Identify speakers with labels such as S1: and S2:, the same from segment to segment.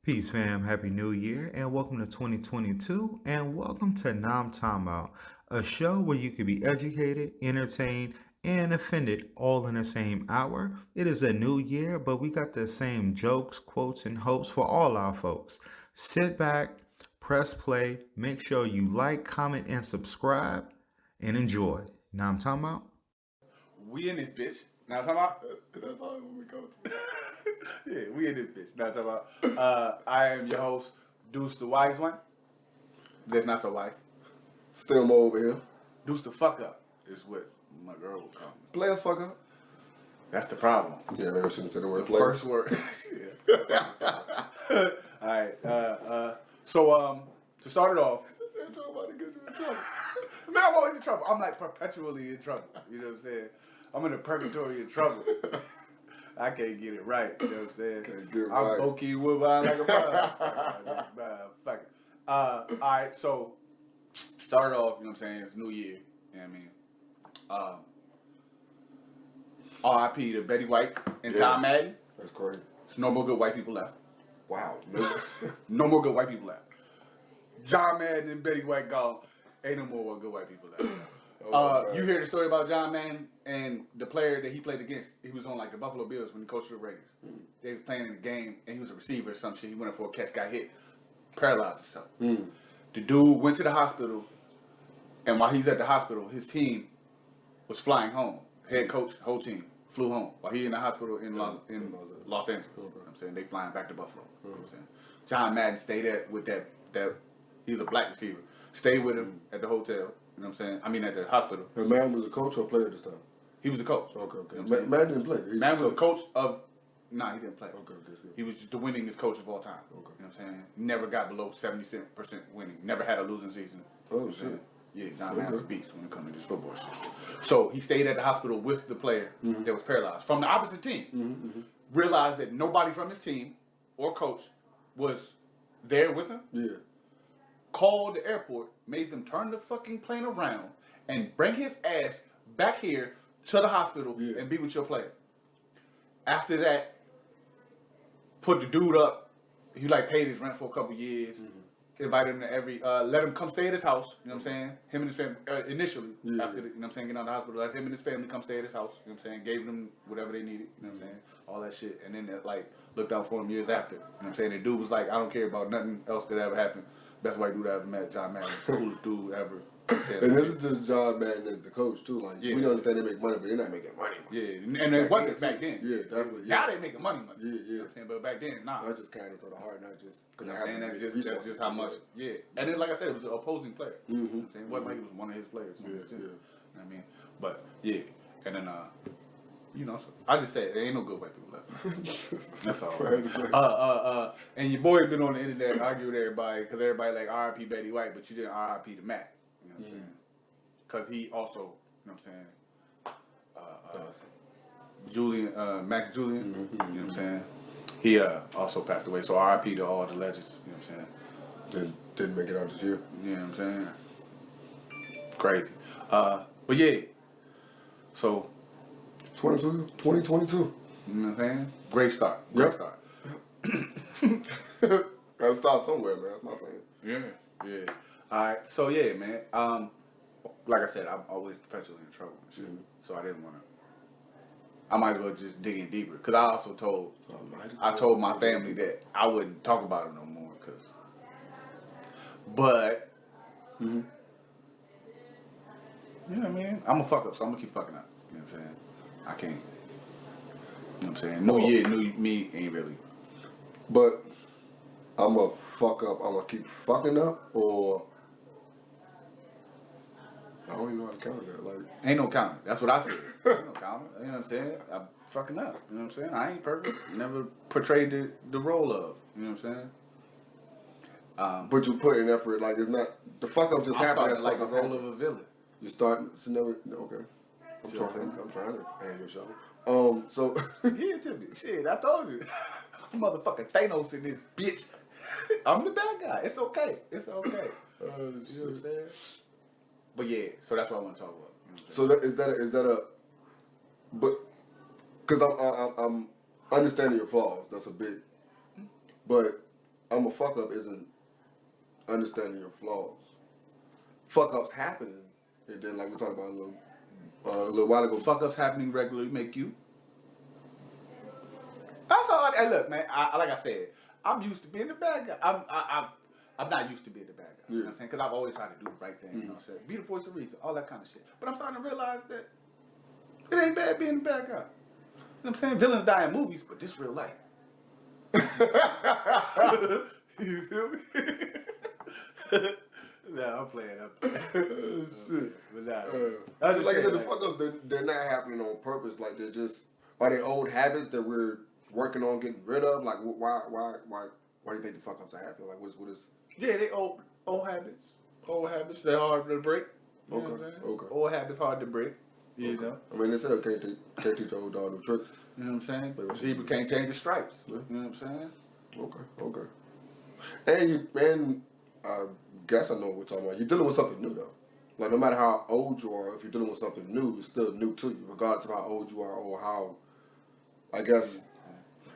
S1: Peace, fam. Happy New Year, and welcome to 2022, and welcome to Nam Time Out, a show where you can be educated, entertained, and offended all in the same hour. It is a new year, but we got the same jokes, quotes, and hopes for all our folks. Sit back, press play, make sure you like, comment, and subscribe, and enjoy. Nam Time Out.
S2: We in this bitch. Now talking about
S3: That's all we go to.
S2: yeah, we in this bitch. Now talking about I am your host, Deuce the Wise One. That's not so wise.
S3: Still more over here.
S2: Deuce the fuck up is what my girl would call me.
S3: Players fuck up.
S2: That's the problem.
S3: Yeah, maybe I shouldn't say the word
S2: The
S3: players.
S2: first word. All right. So to start it off, man, I'm always in trouble. I'm like perpetually in trouble. You know what I'm saying? I'm in a purgatory of trouble. I can't get it right. You know what I'm saying?
S3: Can't get it
S2: I'm
S3: right.
S2: Boki Woodbine like a motherfucker. All right, so start off, you know what I'm saying? It's New Year. You know what I mean? RIP to Betty White and Tom Madden.
S3: That's crazy.
S2: There's no more good white people left.
S3: Wow.
S2: No more good white people left. John Madden and Betty White gone. Ain't no more good white people left. You hear the story about John Madden and the player that he played against? He was on like the Buffalo Bills when he coached the Raiders. They was playing in the game and he was a receiver or some shit. He went up for a catch, got hit, paralyzed himself. The dude went to the hospital, and while he's at the hospital, his team was flying home. Head coach, whole team flew home while he in the hospital in Los Angeles. You know what I'm saying? They flying back to Buffalo. You know what I'm saying? John Madden stayed at with that he's a black receiver. Stayed with him at the hotel. You know what I'm saying? I mean at the hospital.
S3: The man was a coach or player this time?
S2: He was the coach.
S3: Okay.
S2: You know what I'm
S3: Man didn't play.
S2: Man was a coach of. Nah, he didn't play.
S3: Okay.
S2: He was just the winningest coach of all time.
S3: Okay.
S2: You know what I'm saying? Never got below 70% winning. Never had a losing season.
S3: Oh, shit.
S2: Yeah, John Madden was a beast when it comes to this football shit. So he stayed at the hospital with the player that was paralyzed from the opposite team. Realized that nobody from his team or coach was there with him.
S3: Yeah.
S2: Called the airport, made them turn the fucking plane around and bring his ass back here to the hospital and be with your player. After that, put the dude up. He like paid his rent for a couple years. Invited him to every, let him come stay at his house. You know what I'm saying? Him and his family, initially, after the, you know what I'm saying, getting out of the hospital, let him and his family come stay at his house. You know what I'm saying? Gave them whatever they needed. You know what I'm saying? All that shit. And then like looked out for him years after. You know what I'm saying? The dude was like, I don't care about nothing else that ever happened. Best white dude I ever met, John Madden. Coolest dude ever.
S3: And this is just John Madden as the coach too. Like we understand they make money, but they're not making money.
S2: Yeah, and it wasn't back then.
S3: Yeah, definitely.
S2: Now they making money.
S3: Yeah.
S2: But back then, nah.
S3: Not just kind of to the heart, not just because I have.
S2: And that's just how much. Yeah, and then like I said, it was an opposing player. You know what I'm saying? It wasn't like it was one of his players. You know what I mean? But yeah, and then you know, so I just said there ain't no good white people left. That's all. And your boy been on the internet arguing with everybody because everybody like R.I.P. Betty White, but you didn't R.I.P. to Matt. You know what I'm saying? Because he also, you know what I'm saying, Julian, Max Julian, you know what I'm saying? He also passed away, so R.I.P. to all the legends, you know what I'm saying?
S3: Didn't make it out this year.
S2: You know what I'm saying? Crazy. But yeah, so
S3: 2022.
S2: you know what I'm saying? Great start. Start.
S3: Gotta start somewhere, man. That's my saying.
S2: Yeah. All right. So yeah, man. Like I said, I'm always perpetually in trouble and shit. So I didn't want to. I might as well just dig in deeper because I also told my family that I wouldn't talk about it no more because. But. You know what I mean? I'm a fuck up, so I'm gonna keep fucking up. You know what I'm saying? I can't. You know what I'm saying? New year, new me ain't really.
S3: But I'm a fuck up. I'm gonna keep fucking up, or I don't even know how to counter that. Like,
S2: ain't no counting. That's what I said. Ain't no counting. You know what I'm saying? I'm fucking up. You know what I'm saying? I ain't perfect. Never portrayed the role of. You know what I'm saying?
S3: but you put in effort. Like, it's not the fuck up just happened. That's
S2: like
S3: fuck
S2: the
S3: up
S2: role
S3: happened.
S2: of a villain.
S3: You're starting. So never. Okay. I'm trying to hand your show. So
S2: Give it to me. Shit, I told you. Motherfucking Thanos in this bitch. I'm the bad guy. It's okay. It's okay. You know what I'm saying? But yeah, so that's what I want to talk about. You know
S3: so that is that a but because I'm understanding your flaws. That's a big, but I'm a fuck up isn't understanding your flaws. Fuck ups happening, and then like we talked about a little while ago.
S2: Fuck ups happening regularly make you. That's all. Hey, look, man. Like I said, I'm used to being the bad guy. I'm not used to being the bad guy. You know what I'm saying? Because I've always tried to do the right thing. You know what I'm saying? Be the voice of reason, all that kind of shit. But I'm starting to realize that it ain't bad being the bad guy. You know what I'm saying? Villains die in movies, but this real life. You feel me? Nah, I'm playing.
S3: Shit.
S2: But nah,
S3: Like I said, the fuck ups, they're not happening on purpose. Like they're just by their old habits that we're working on getting rid of. Like why do you think the fuck ups are happening? Like what is?
S2: Yeah, they old habits. Old habits, they're hard to break. You know what I'm saying?
S3: Okay.
S2: Old habits hard to break. You know?
S3: I mean, they said can't teach old dog no tricks.
S2: You know what I'm saying? Zebra can't change the stripes.
S3: Yeah.
S2: You know what I'm saying?
S3: Okay. And I guess I know what we're talking about. You're dealing with something new though. Like no matter how old you are, if you're dealing with something new, it's still new to you, regardless of how old you are or how, I guess,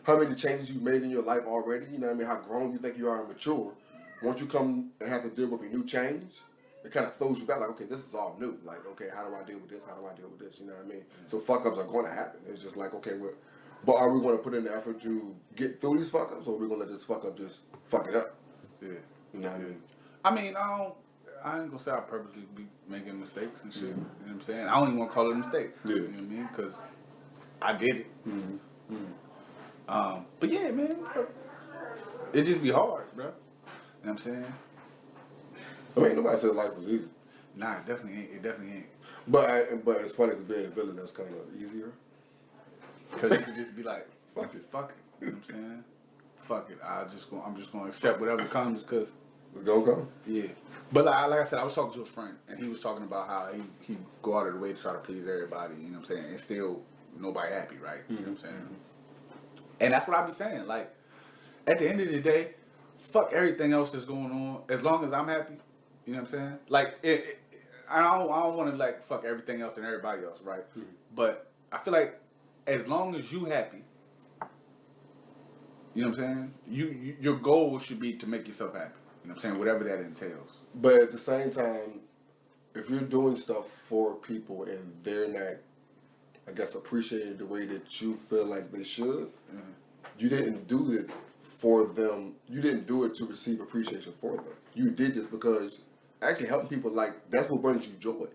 S3: how many changes you've made in your life already. You know what I mean? How grown you think you are and mature. Once you come and have to deal with a new change, it kind of throws you back. Like, okay, this is all new. Like, okay, how do I deal with this? How do I deal with this? You know what I mean? So fuck ups are going to happen. It's just like, okay, but are we going to put in the effort to get through these fuck ups, or are we going to let this fuck up just fuck it up?
S2: Yeah.
S3: You know what I mean?
S2: I mean, I ain't gonna say I purposely be making mistakes and shit. You know what I'm saying? I don't even want to call it a mistake.
S3: Yeah.
S2: You know what I mean? Because I did it. But yeah, man, it just be hard, bro. You know what I'm saying?
S3: I mean, nobody said life was easy.
S2: Nah, it definitely ain't. It definitely ain't.
S3: But it's funny because being a villain, that's kind of easier.
S2: Because you could just be like, fuck it. You know what I'm saying? Fuck it. I'm just gonna accept whatever comes because.
S3: It's gonna come.
S2: Yeah. But like I said, I was talking to a friend and he was talking about how he go out of the way to try to please everybody, you know what I'm saying? And still nobody happy, right? You know what I'm saying? And that's what I be saying. Like, at the end of the day, fuck everything else that's going on. As long as I'm happy, you know what I'm saying? Like, I don't want to like fuck everything else and everybody else, right? But I feel like as long as you happy, you know what I'm saying? Your goal should be to make yourself happy. You know what I'm saying? Whatever that entails.
S3: But at the same time, if you're doing stuff for people and they're not, I guess, appreciated the way that you feel like they should, you didn't do it for them. You didn't do it to receive appreciation for them. You did this because actually helping people, like, that's what brings you joy.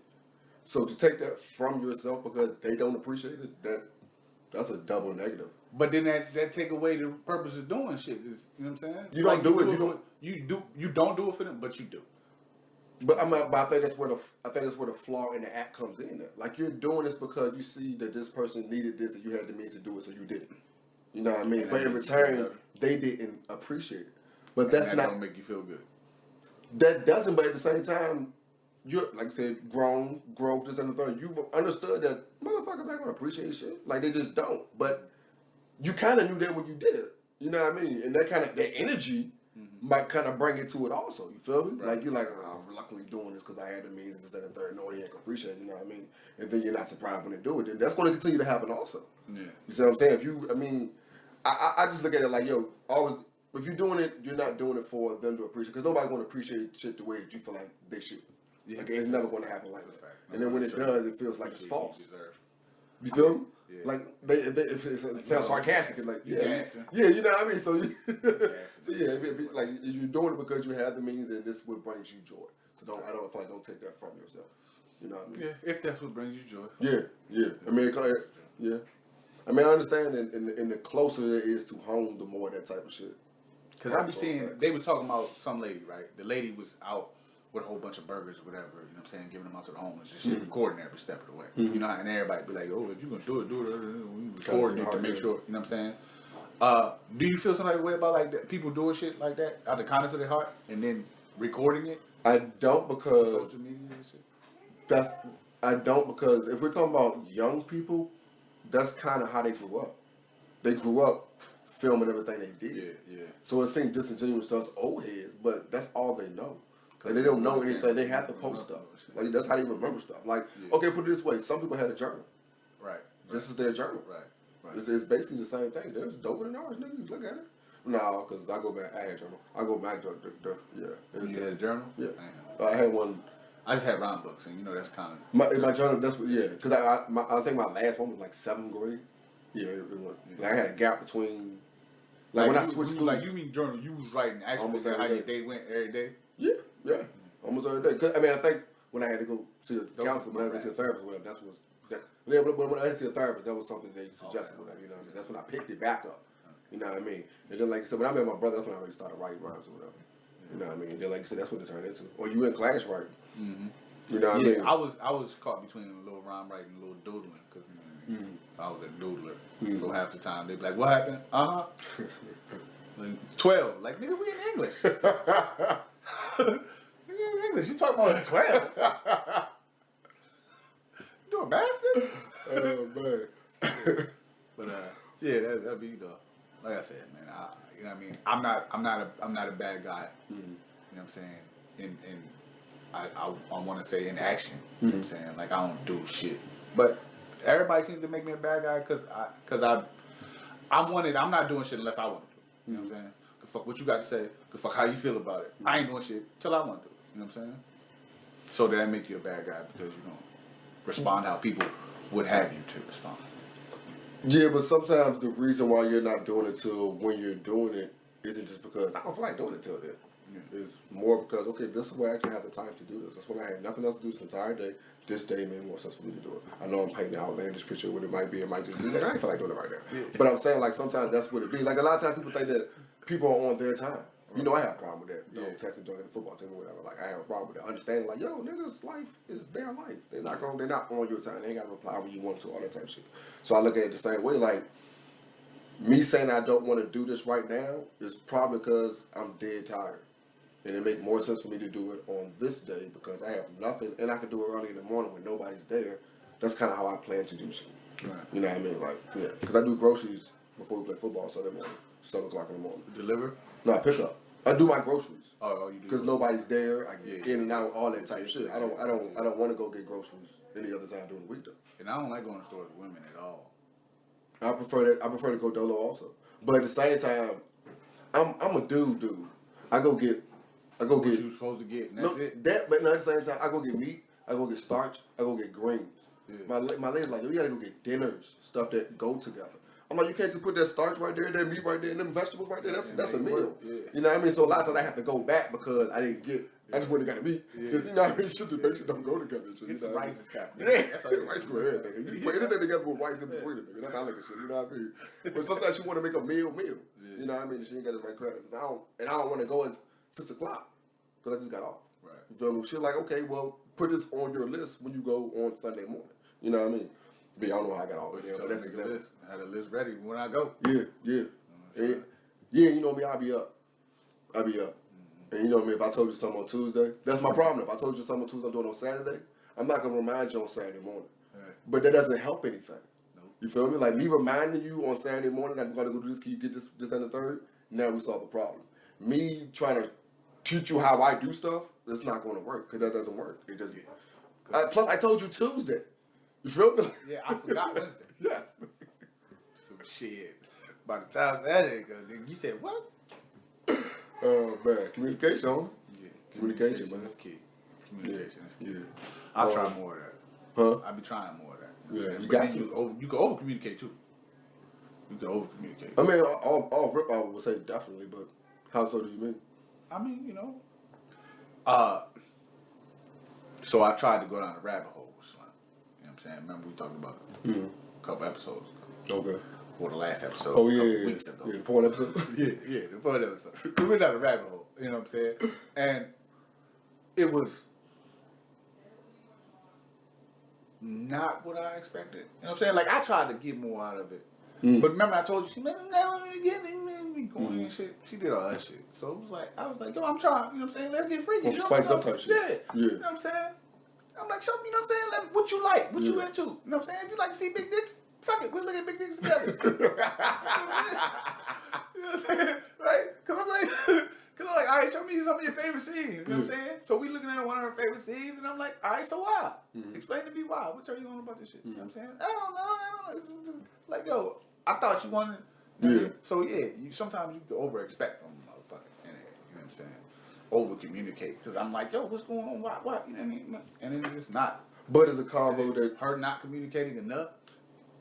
S3: So to take that from yourself because they don't appreciate it, that's a double negative.
S2: But then that take away the purpose of doing shit. Is, you know what I'm saying?
S3: You don't do it.
S2: You don't do it for them, but you do.
S3: But I think that's where the flaw in the act comes in. Like you're doing this because you see that this person needed this and you had the means to do it, so you did it. You know what I mean? But in return, they didn't appreciate it. But that's not.
S2: Don't make you feel good.
S3: That doesn't. But at the same time, you're like I said, growth, this and the third. You've understood that motherfuckers ain't gonna appreciate shit. Like they just don't. But you kind of knew that when you did it. You know what I mean? And that energy might kind of bring it to it also. You feel me? Right. Like you're like, oh, I'm luckily doing this because I had the means and this and the third. No, they ain't gonna appreciate it. You know what I mean? And then you're not surprised when they do it. Then that's going to continue to happen also. Yeah. You see what I'm saying? I just look at it like, yo, always. If you're doing it, you're not doing it for them to appreciate. Because nobody's going to appreciate shit the way that you feel like they should. Yeah. Like it's never going to happen like that. And then when it does, it feels like it's false. You feel me? Yeah. Like if it sounds sarcastic, it's like yeah, you know what I mean. So, if you're doing it because you have the means, and this is what brings you joy. So don't take that from yourself. You know what I mean?
S2: Yeah, if that's what brings you joy.
S3: Yeah. I mean, I mean, I understand, and the closer it is to home, the more that type of shit.
S2: Because I be seeing they was talking about some lady, right? The lady was out with a whole bunch of burgers or whatever, you know what I'm saying, giving them out to the homeless and shit, recording every step of the way. You know, and everybody be like, oh, if you're going to do it, we recording it to make sure, you know what I'm saying? Do you feel some type of way about like that, people doing shit like that out of the kindness of their heart and then recording it?
S3: I don't because
S2: social media and shit?
S3: I don't because if we're talking about young people, that's kind of how they grew up. They grew up filming everything they did. Yeah. So it seems disingenuous to us old heads, but that's all they know. Like they don't know anything. They have to post stuff. Like that's how they remember stuff. Like okay, put it this way: some people had a journal. Right. This is their journal. Right. It's basically the same thing. There's doper than ours, niggas. Look at it. No, because I go back. I had journal. I go back to yeah.
S2: You had a journal?
S3: Yeah.
S2: Damn.
S3: I had one.
S2: I just had rhyme books, and you know that's kind of
S3: My journal. That's what. Yeah, because I think my last one was like 7th grade. Yeah, it went, like I had a gap between. Like when I switched schools.
S2: Like you mean journal? You was writing actually how your day went every day.
S3: Yeah, yeah, almost every day. 'Cause, I mean, I think when I had to go see a counselor, when I had to see a therapist, whatever, that was that. Yeah, but when I had to see a therapist, that was something they suggested. Whatever, you know what I mean? That's when I picked it back up. You know what I mean? And then, like I said, when I met my brother, that's when I already started writing rhymes or whatever. You know what I mean? Then, like I said, that's what it turned into. Or you in class writing.
S2: Mm-hmm.
S3: You know what I mean?
S2: I was caught between a little rhyme writing and a little doodling because I was a doodler.
S3: Mm-hmm.
S2: So half the time they'd be like, "What happened?" Like 12. Like nigga, we in English. Nigga, in English. You talking about 12? You doing math?
S3: Oh man.
S2: But yeah, that'd be the. Like I said, man. You know what I mean? I'm not a bad guy.
S3: Mm-hmm.
S2: You know what I'm saying? I want to say in action. You know what I'm saying? Like I don't do shit. But everybody seems to make me a bad guy because I'm not doing shit unless I want to do it. You know what I'm saying? The fuck what you got to say. The fuck how you feel about it. I ain't doing shit till I want to do it. You know what I'm saying? So that make you a bad guy because you don't respond how people would have you to respond.
S3: Yeah, but sometimes the reason why you're not doing it till when you're doing it isn't just because I don't feel like doing it till then. Yeah. It's more because, okay, this is where I actually have the time to do this. That's when I had nothing else to do this entire day. This day made more sense for me to do it. I know I'm painting an outlandish picture of what it might be. It might just be like, I ain't feel like doing it right now. Yeah. But I'm saying, like, sometimes that's what it be. Like, a lot of times people think that people are on their time. You know, I have a problem with that. You know, texting, joining the football team or whatever. Like, I have a problem with that. Understanding, like, yo, niggas' life is their life. They're not on your time. They ain't got to reply when you want to, all that type of shit. So I look at it the same way. Like, me saying I don't want to do this right now is probably because I'm dead tired. And it make more sense for me to do it on this day because I have nothing, and I can do it early in the morning when nobody's there. That's kind of how I plan to do shit. Right. You know what I mean? Like, yeah. Because I do groceries before we play football Sunday morning, 7 o'clock in the morning.
S2: Deliver?
S3: No, I pick up. I do my groceries.
S2: Oh, you do.
S3: Because nobody's there. I get in and out, all that type of shit. I don't want to go get groceries any other time during the week though.
S2: And I don't like going to stores with women at all.
S3: I prefer that. I prefer to go dolo also. But at the same time, I'm a dude. I go get.
S2: What you supposed to get, and that's it.
S3: But at the same time, I go get meat. I go get starch. I go get greens. Yeah. My lady's like, yo, you gotta go get dinners, stuff that go together. I'm like, you can't just put that starch right there, that meat right there, and them vegetables right there. That's a meal. Yeah. You know what I mean? So a lot of times I have to go back because I didn't get. I just went and got meat. Because you know what I mean? Shit just makes shit don't go together. Shit,
S2: get some rice and stuff.
S3: Yeah, rice with everything. You put anything together with rice in between it. That's how I look at shit. You know what I mean? But sometimes you want to make a meal. Yeah. You know what I mean? She ain't got the right credit. I don't want to go at 6 o'clock. Because I just got off. Right. You feel me? Shit like, okay, well, put this on your list when you go on Sunday morning. You know what I mean? But I don't know how I got off there, but that's exactly.
S2: I had a list ready when I go.
S3: Yeah. You know me, I'll be up. Mm-hmm. And you know me, if I told you something on Tuesday, that's my problem. If I told you something on Tuesday I'm doing on Saturday, I'm not going to remind you on Saturday morning. Right. But that doesn't help anything. Nope. You feel me? Like me reminding you on Saturday morning that I'm going to go do this, can you get this, and the third? Now we solve the problem. Me trying to teach you how I do stuff, it's not going to work because that doesn't work. It just plus I told you Tuesday. You feel me?
S2: Yeah, I forgot Wednesday.
S3: Yes.
S2: So shit. By the time Saturday goes, you said what?
S3: Oh man, communication.
S2: Yeah,
S3: communication, man.
S2: That's key. Communication is key.
S3: Yeah.
S2: I'll try more of that.
S3: Huh?
S2: I be trying more of that.
S3: Yeah, you
S2: but
S3: got
S2: then
S3: to.
S2: You can over communicate too. You can over communicate.
S3: I mean, all rip I would say definitely, but how so do you mean?
S2: I mean, you know. So I tried to go down the rabbit hole with Slim. You know what I'm saying? Remember we talked about it a couple episodes ago.
S3: Okay.
S2: Or the last episode.
S3: Oh yeah,
S2: yeah. Weeks ago.
S3: Yeah, the porn episode.
S2: yeah, the porn episode. So we went down the rabbit hole. You know what I'm saying? And it was not what I expected. You know what I'm saying? Like I tried to get more out of it. But remember I told you she never get it, going and shit. She did all that shit. So it was like I was like, yo, I'm trying, you know what I'm saying? Let's get freaky. You know
S3: spice up type shit.
S2: Yeah. You know what I'm saying? I'm like, show me, you know what I'm saying? Like, what you like, what you into. You know what I'm saying? If you like to see big dicks, fuck it, we'll look at big dicks together. You know what I'm saying? Right? Cause I'm like, all right, show me some of your favorite scenes. You know what I'm saying? So we looking at one of her favorite scenes, and I'm like, all right, so why? Explain to me why. What turn you on about this shit? You know what I'm saying? I don't know. Like, yo, I thought you wanted,
S3: Yeah.
S2: So yeah, sometimes you can over expect from a motherfucker. You know what I'm saying? Over communicate because I'm like, yo, what's going on? What? You know what I mean? And then it's not.
S3: But it's a convo that
S2: her not communicating enough.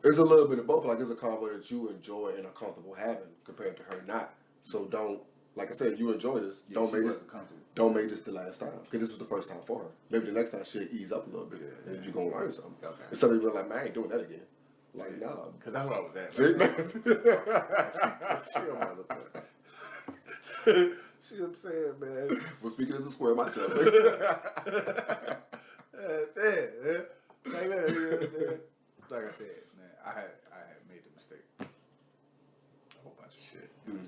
S3: It's a little bit of both. Like it's a convo that you enjoy and are comfortable having compared to her not. So don't, like I said, you enjoy this.
S2: Yeah,
S3: don't make this the last time because this was the first time for her. Maybe the next time she'll ease up a little bit and you're gonna learn something.
S2: Okay.
S3: Instead of being like, man, I ain't doing that again. Like, nah.
S2: Because that's what I was at.
S3: See, man.
S2: She a motherfucker. See what I'm saying, man?
S3: Well, speaking as a square myself.
S2: That's it, man. Like, you know what I'm saying? Like I said, man, I had made the mistake. A whole bunch of shit. You know what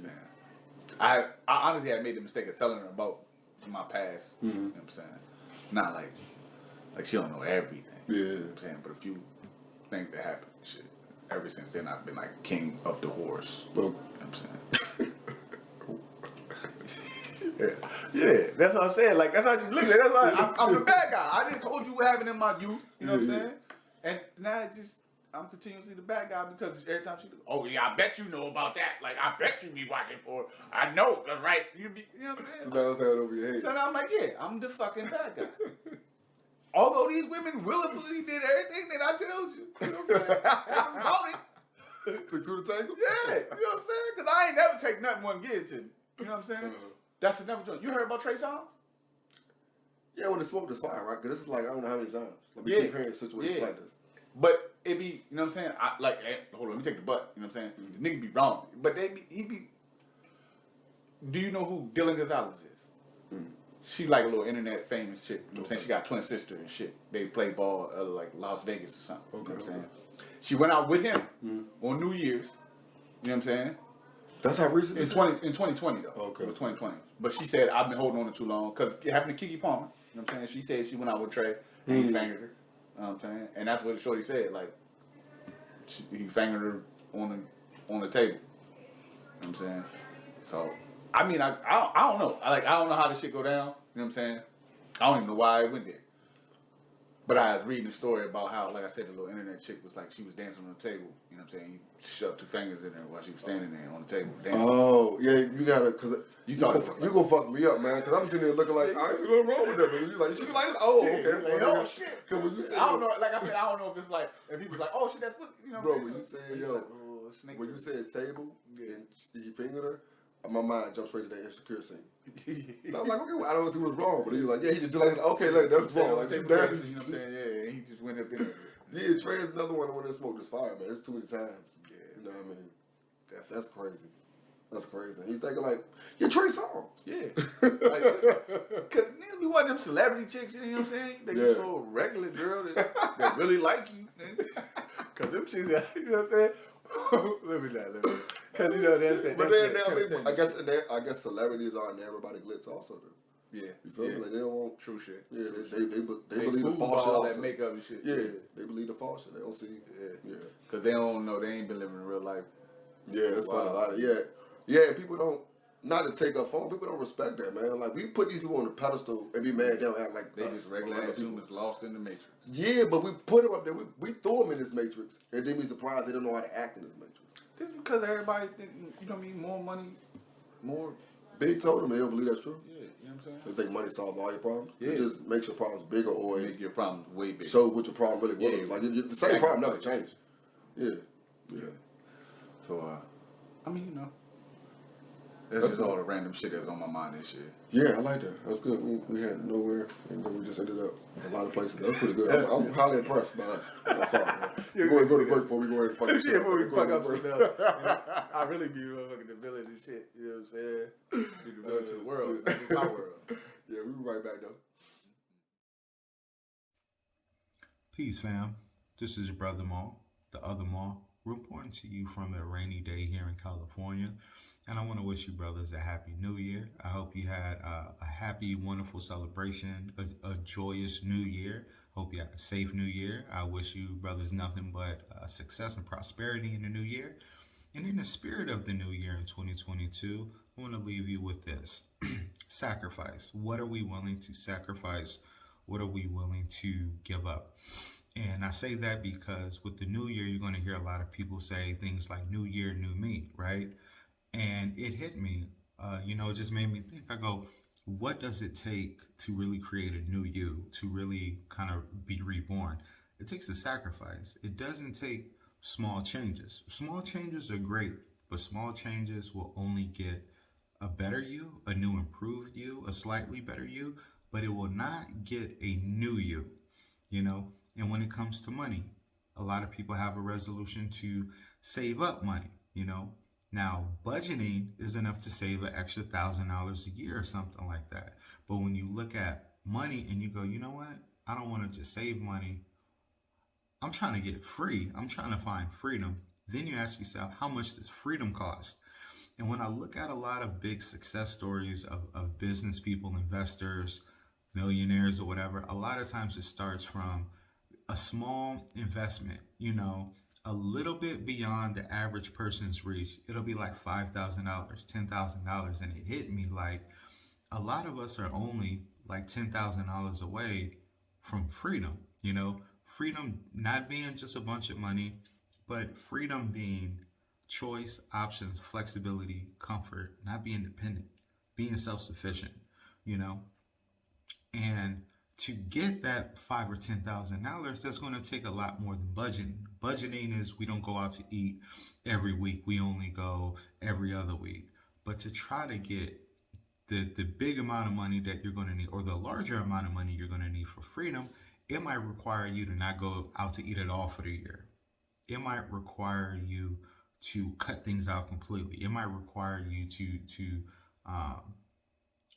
S2: I'm saying? I honestly had made the mistake of telling her about my past. You know what I'm saying? Not like she don't know everything.
S3: Yeah.
S2: You know what I'm saying? But a few things that happened. Shit. Ever since then, I've been like king of the horse.
S3: Well,
S2: you know what I'm saying? Yeah, that's what I'm saying. Like, that's how you look at it. That's why I'm the bad guy. I just told you what happened in my youth. You know what I'm saying? And now I'm continuously the bad guy because every time she goes, oh, yeah, I bet you know about that. Like, I bet you be watching for it. I know, that's right. You know what I'm saying?
S3: So now it's out over your head.
S2: So now I'm like, yeah, I'm the fucking bad guy. Although these women willfully did everything that I told you. You know what I'm saying? It was about it.
S3: Took two to tango?
S2: Yeah, you know what I'm saying? Because I ain't never take nothing one give to me. You know what I'm saying? That's another joke. You heard about Trey Songz?
S3: Yeah, when the smoke is fire, right? Because this is like, I don't know how many times. Like, we
S2: Yeah.
S3: keep hearing situations like this.
S2: But it be, you know what I'm saying? Hold on, let me take the butt. You know what I'm saying? The nigga be wrong. But he be. Do you know who Dylan Gonzalez is? She like a little internet famous chick. You know what I'm saying? She got a twin sister and shit. They play ball like Las Vegas or something. You know what I'm saying? She went out with him on New Year's. You know what I'm saying?
S3: That's how recent
S2: in
S3: this
S2: 2020 though.
S3: Okay.
S2: It was 2020. But she said I've been holding on it too long because it happened to Keke Palmer. You know what I'm saying? She said she went out with Trey and he fingered her. You know what I'm saying? And that's what Shorty said. Like he fingered her on the table. You know what I'm saying? So I mean I don't know. I don't know how this shit go down. You know what I'm saying? I don't even know why I went there. But I was reading a story about how, like I said, the little internet chick was like, she was dancing on the table. You know what I'm saying? He shoved 2 fingers in there while she was standing there on the table dancing.
S3: Oh, yeah, you gotta, because you gonna fuck me up, man, because I'm sitting there looking like, I ain't see nothing wrong with that, but you like, she like, oh, okay.
S2: Like, oh, shit.
S3: Because when you say,
S2: I don't know, like I said, I don't know if it's like, if he was like, oh, shit, that's what, you know what I'm saying?
S3: Bro, when you said, yo, when you said table and he fingered her, my mind jumped straight to that insecure scene. So I'm like, okay, well, I don't know what's wrong, but he was like, yeah, he just like, okay, like, that's wrong. Like, she dancing.
S2: You know what I'm saying? Yeah, and he just went up in there.
S3: Yeah, Trey is another one that smoked this fire, man. It's too many times.
S2: Yeah.
S3: You know what I mean? That's crazy. That's crazy. And you thinking like, you're Trey Songz.
S2: Yeah. Like, cause niggas be one of them celebrity chicks, you know what I'm saying? They be so regular girl that really like you. Cause them chicks, you know what I'm saying? Let me not. Cause you know that's that.
S3: But then I guess celebrities are in everybody glitz also though.
S2: Yeah.
S3: You feel me? Like they don't want
S2: true shit.
S3: Yeah, they believe the false shit also.
S2: That makeup and shit.
S3: Yeah, they believe the false shit. They don't see. Yeah.
S2: Cause they don't know. They ain't been living in real life.
S3: Yeah, that's funny. A lot of yeah. People don't. Not to take up phone, people don't respect that, man. Like we put these people on the pedestal and be mad they don't act like
S2: they
S3: us,
S2: just regular ass humans lost in the matrix.
S3: Yeah, but we put them up there. We throw them in this matrix, and then be surprised they don't know how to act in this matrix.
S2: This is because everybody think, you know what I mean, more money, more.
S3: Big told them they don't believe that's true.
S2: Yeah, you know what I'm saying?
S3: They think money solves all your problems.
S2: Yeah.
S3: It just makes your problems bigger or
S2: make your problems way bigger.
S3: Show what your problem really was.
S2: Yeah.
S3: Like the same problem never changed. Yeah.
S2: So I mean, you know. That's just all the random shit that's on my mind this year.
S3: Yeah, I like that. That's good. We had nowhere, and then we just ended up a lot of places. That's pretty good. I'm highly impressed by us. I'm sorry, man. We're going to go to break before we go ahead and fuck this shit.
S2: Before we fuck up some stuff. I really be fucking the villain and shit. You know what I'm saying? Be the villain to the world. This is my world.
S3: Yeah, we'll be right back, though.
S1: Peace, fam. This is your brother Maul, the other Maul, reporting to you from a rainy day here in California. And I want to wish you brothers a happy new year. I hope you had a happy, wonderful celebration, a joyous new year. Hope you had a safe new year. I wish you brothers nothing but success and prosperity in the new year. And in the spirit of the new year in 2022, I want to leave you with this. Sacrifice. What are we willing to sacrifice? What are we willing to give up? And I say that because with the new year, you're going to hear a lot of people say things like "New Year, New Me," right? And it hit me. It just made me think. I go, what does it take to really create a new you, to really kind of be reborn? It takes a sacrifice. It doesn't take small changes. Small changes are great, but small changes will only get a better you, a new improved you, a slightly better you, but it will not get a new you, you know? And when it comes to money, a lot of people have a resolution to save up money, you know? Now, budgeting is enough to save an extra $1,000 a year or something like that. But when you look at money and you go, you know what? I don't want to just save money. I'm trying to get free. I'm trying to find freedom. Then you ask yourself, how much does freedom cost? And when I look at a lot of big success stories of business people, investors, millionaires, or whatever, a lot of times it starts from a small investment, a little bit beyond the average person's reach. It'll be like $5,000, $10,000. And it hit me like a lot of us are only like $10,000 away from freedom, freedom not being just a bunch of money, but freedom being choice, options, flexibility, comfort, not being dependent, being self sufficient, you know? And to get that $5,000 or $10,000, that's going to take a lot more than budgeting. Budgeting is we don't go out to eat every week. We only go every other week. But to try to get the big amount of money that you're going to need, or the larger amount of money you're going to need for freedom, it might require you to not go out to eat at all for the year. It might require you to cut things out completely. It might require you to um,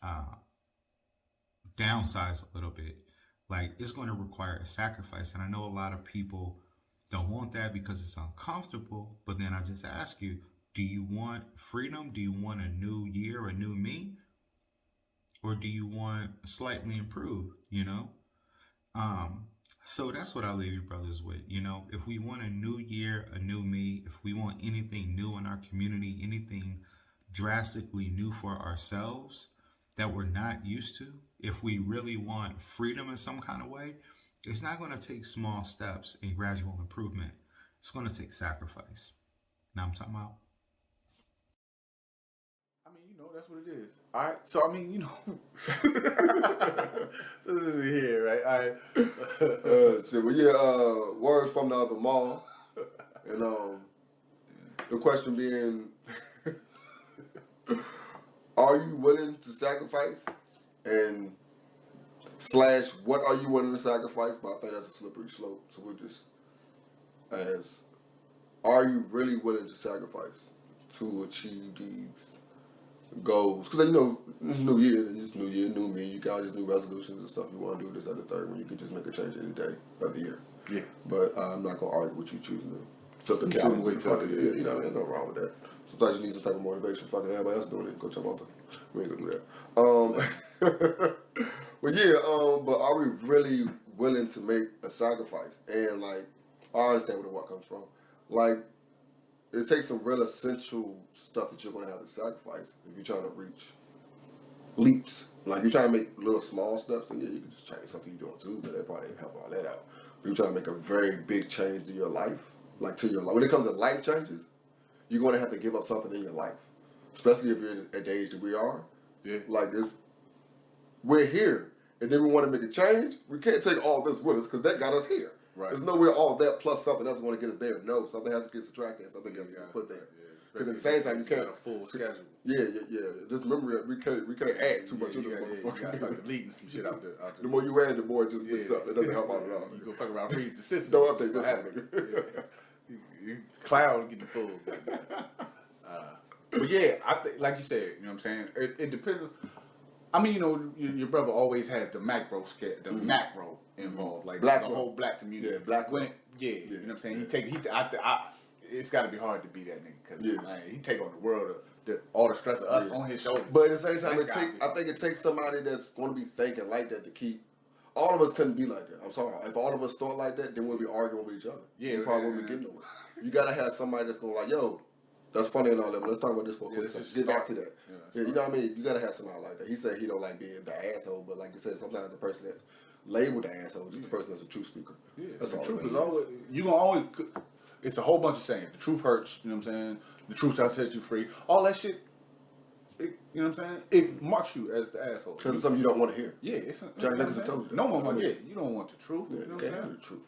S1: uh, downsize a little bit. Like it's going to require a sacrifice. And I know a lot of people don't want that because it's uncomfortable. But then I just ask you, do you want freedom? Do you want a new year, a new me? Or do you want slightly improved, Um, so that's what I leave you brothers with. If we want a new year, a new me, if we want anything new in our community, anything drastically new for ourselves that we're not used to, if we really want freedom in some kind of way, it's not going to take small steps and gradual improvement. It's going to take sacrifice. Now I'm talking about.
S2: I mean, that's what it is. All right. So I mean, this is here, right? All right.
S3: Shit, well, yeah, words from the other mall. And the question being, are you willing to sacrifice? And / what are you willing to sacrifice? But I think that's a slippery slope. So we'll just ask, are you really willing to sacrifice to achieve these goals? Because it's new year, and it's new year, new me. You got all these new resolutions and stuff you want to do, this, that, and the third, when you can just make a change any day of the year.
S2: Yeah.
S3: But I'm not going to argue with you choosing to flip the calendar. Ain't nothing wrong with that. Sometimes you need some type of motivation. Fucking everybody else doing it. Go jump out there. We ain't going to do that. But yeah, but are we really willing to make a sacrifice? And like, I understand where the what comes from. Like, it takes some real essential stuff that you're going to have to sacrifice if you're trying to reach leaps. Like, you're trying to make little small steps, and yeah, you can just change something you're doing too, but that probably help all that out. But you're trying to make a very big change to your life, when it comes to life changes, you're going to have to give up something in your life, especially if you're at the age that we are.
S2: Yeah.
S3: Like this, we're here, and then we want to make a change. We can't take all this with us because that got us here.
S2: Right.
S3: There's nowhere all that plus something else going to get us there. No, something has to get subtracted, something has to get put there. Because at the same time, you can't
S2: a full schedule.
S3: Yeah. Just remember, we can't add too much of this motherfucker.
S2: You gotta start deleting some shit out there.
S3: The more you add, the more it just mix up. It doesn't help out at all.
S2: You go fuck around, freeze the system.
S3: Don't update this one.
S2: You cloud getting full. But yeah, I think, like you said, you know what I'm saying? It depends. I mean, your brother always has the macro scale, the macro involved, like the whole black community.
S3: Yeah, black.
S2: You know what I'm saying? It's got to be hard to be that nigga because he take on the world, all the stress of us on his shoulders.
S3: But at the same time, I think it takes somebody that's going to be thinking like that to keep. All of us couldn't be like that. I'm sorry. If all of us thought like that, then we'll be arguing with each other.
S2: Yeah,
S3: we probably wouldn't be getting nowhere. You got to have somebody that's going to like, yo, That's funny and all that, but let's talk about this for a quick
S2: let's
S3: second.
S2: just
S3: Get back
S2: start.
S3: to that.
S2: Yeah,
S3: Yeah, you know what I mean? You gotta have somebody like that. He said he don't like being the asshole, but like you said, sometimes the person that's labeled the asshole is just the person that's a true speaker.
S2: Yeah,
S3: That's
S2: the
S3: all
S2: truth
S3: it
S2: is always, you gonna always, it's a whole bunch of sayings. The truth hurts, you know what I'm saying? The truth shall set you free. All that shit, you know what I'm saying? It marks you as the asshole.
S3: Because it's something you don't want to hear.
S2: Yeah, it's
S3: Jack Nicholson told you that.
S2: no one
S3: You know
S2: wants,
S3: what I
S2: yeah,
S3: mean?
S2: you don't want the truth,
S3: Yeah,
S2: you know
S3: you
S2: what
S3: can't
S2: I'm
S3: handle
S2: saying?
S3: the truth.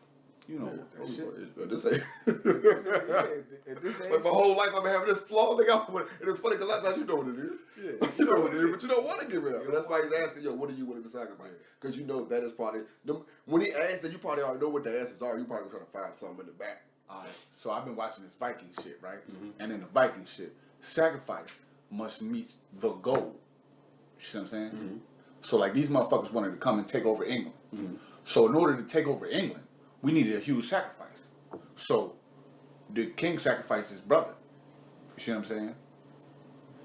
S2: You don't want that shit.
S3: This ain't.
S2: Yeah, at this age,
S3: Like my whole life I've been having this flaw, nigga. And it's funny because a lot of times you know what it is.
S2: Yeah,
S3: You know what it is, but you don't want to give it up. And that's why he's asking, yo, what are you willing to sacrifice? Because you know that is probably, when he asks that, you probably already know what the answers are. You probably trying to find something in the back.
S2: Alright, so I've been watching this Viking shit, right? And in the Viking shit, sacrifice must meet the goal. You see what I'm saying? So like these motherfuckers wanted to come and take over England. So in order to take over England, we needed a huge sacrifice. So the king sacrificed his brother. You see what I'm saying?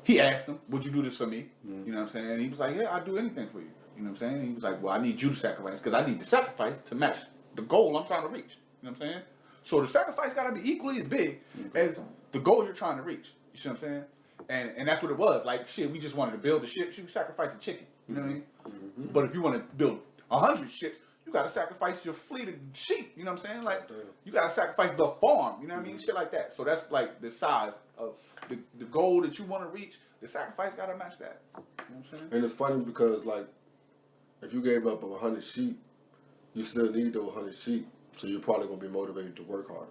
S2: He asked him, would you do this for me? You know what I'm saying? And he was like, yeah, I'll do anything for you. You know what I'm saying? He was like, well, I need you to sacrifice because I need the sacrifice to match the goal I'm trying to reach. You know what I'm saying? So the sacrifice got to be equally as big as the goal you're trying to reach. You see what I'm saying? And that's what it was. Like, shit, we just wanted to build a ship. You sacrifice a chicken. You know what I mean? But if you want to build 100 ships, you got to sacrifice your fleet of sheep. You know what I'm saying? Like, you got to sacrifice the farm. You know what I mean? Shit like that. So that's like the size of the goal that you want to reach. The sacrifice got to match that. You know what I'm saying?
S3: And it's funny because, like, if you gave up 100 sheep, you still need those 100 sheep. So you're probably going to be motivated to work harder.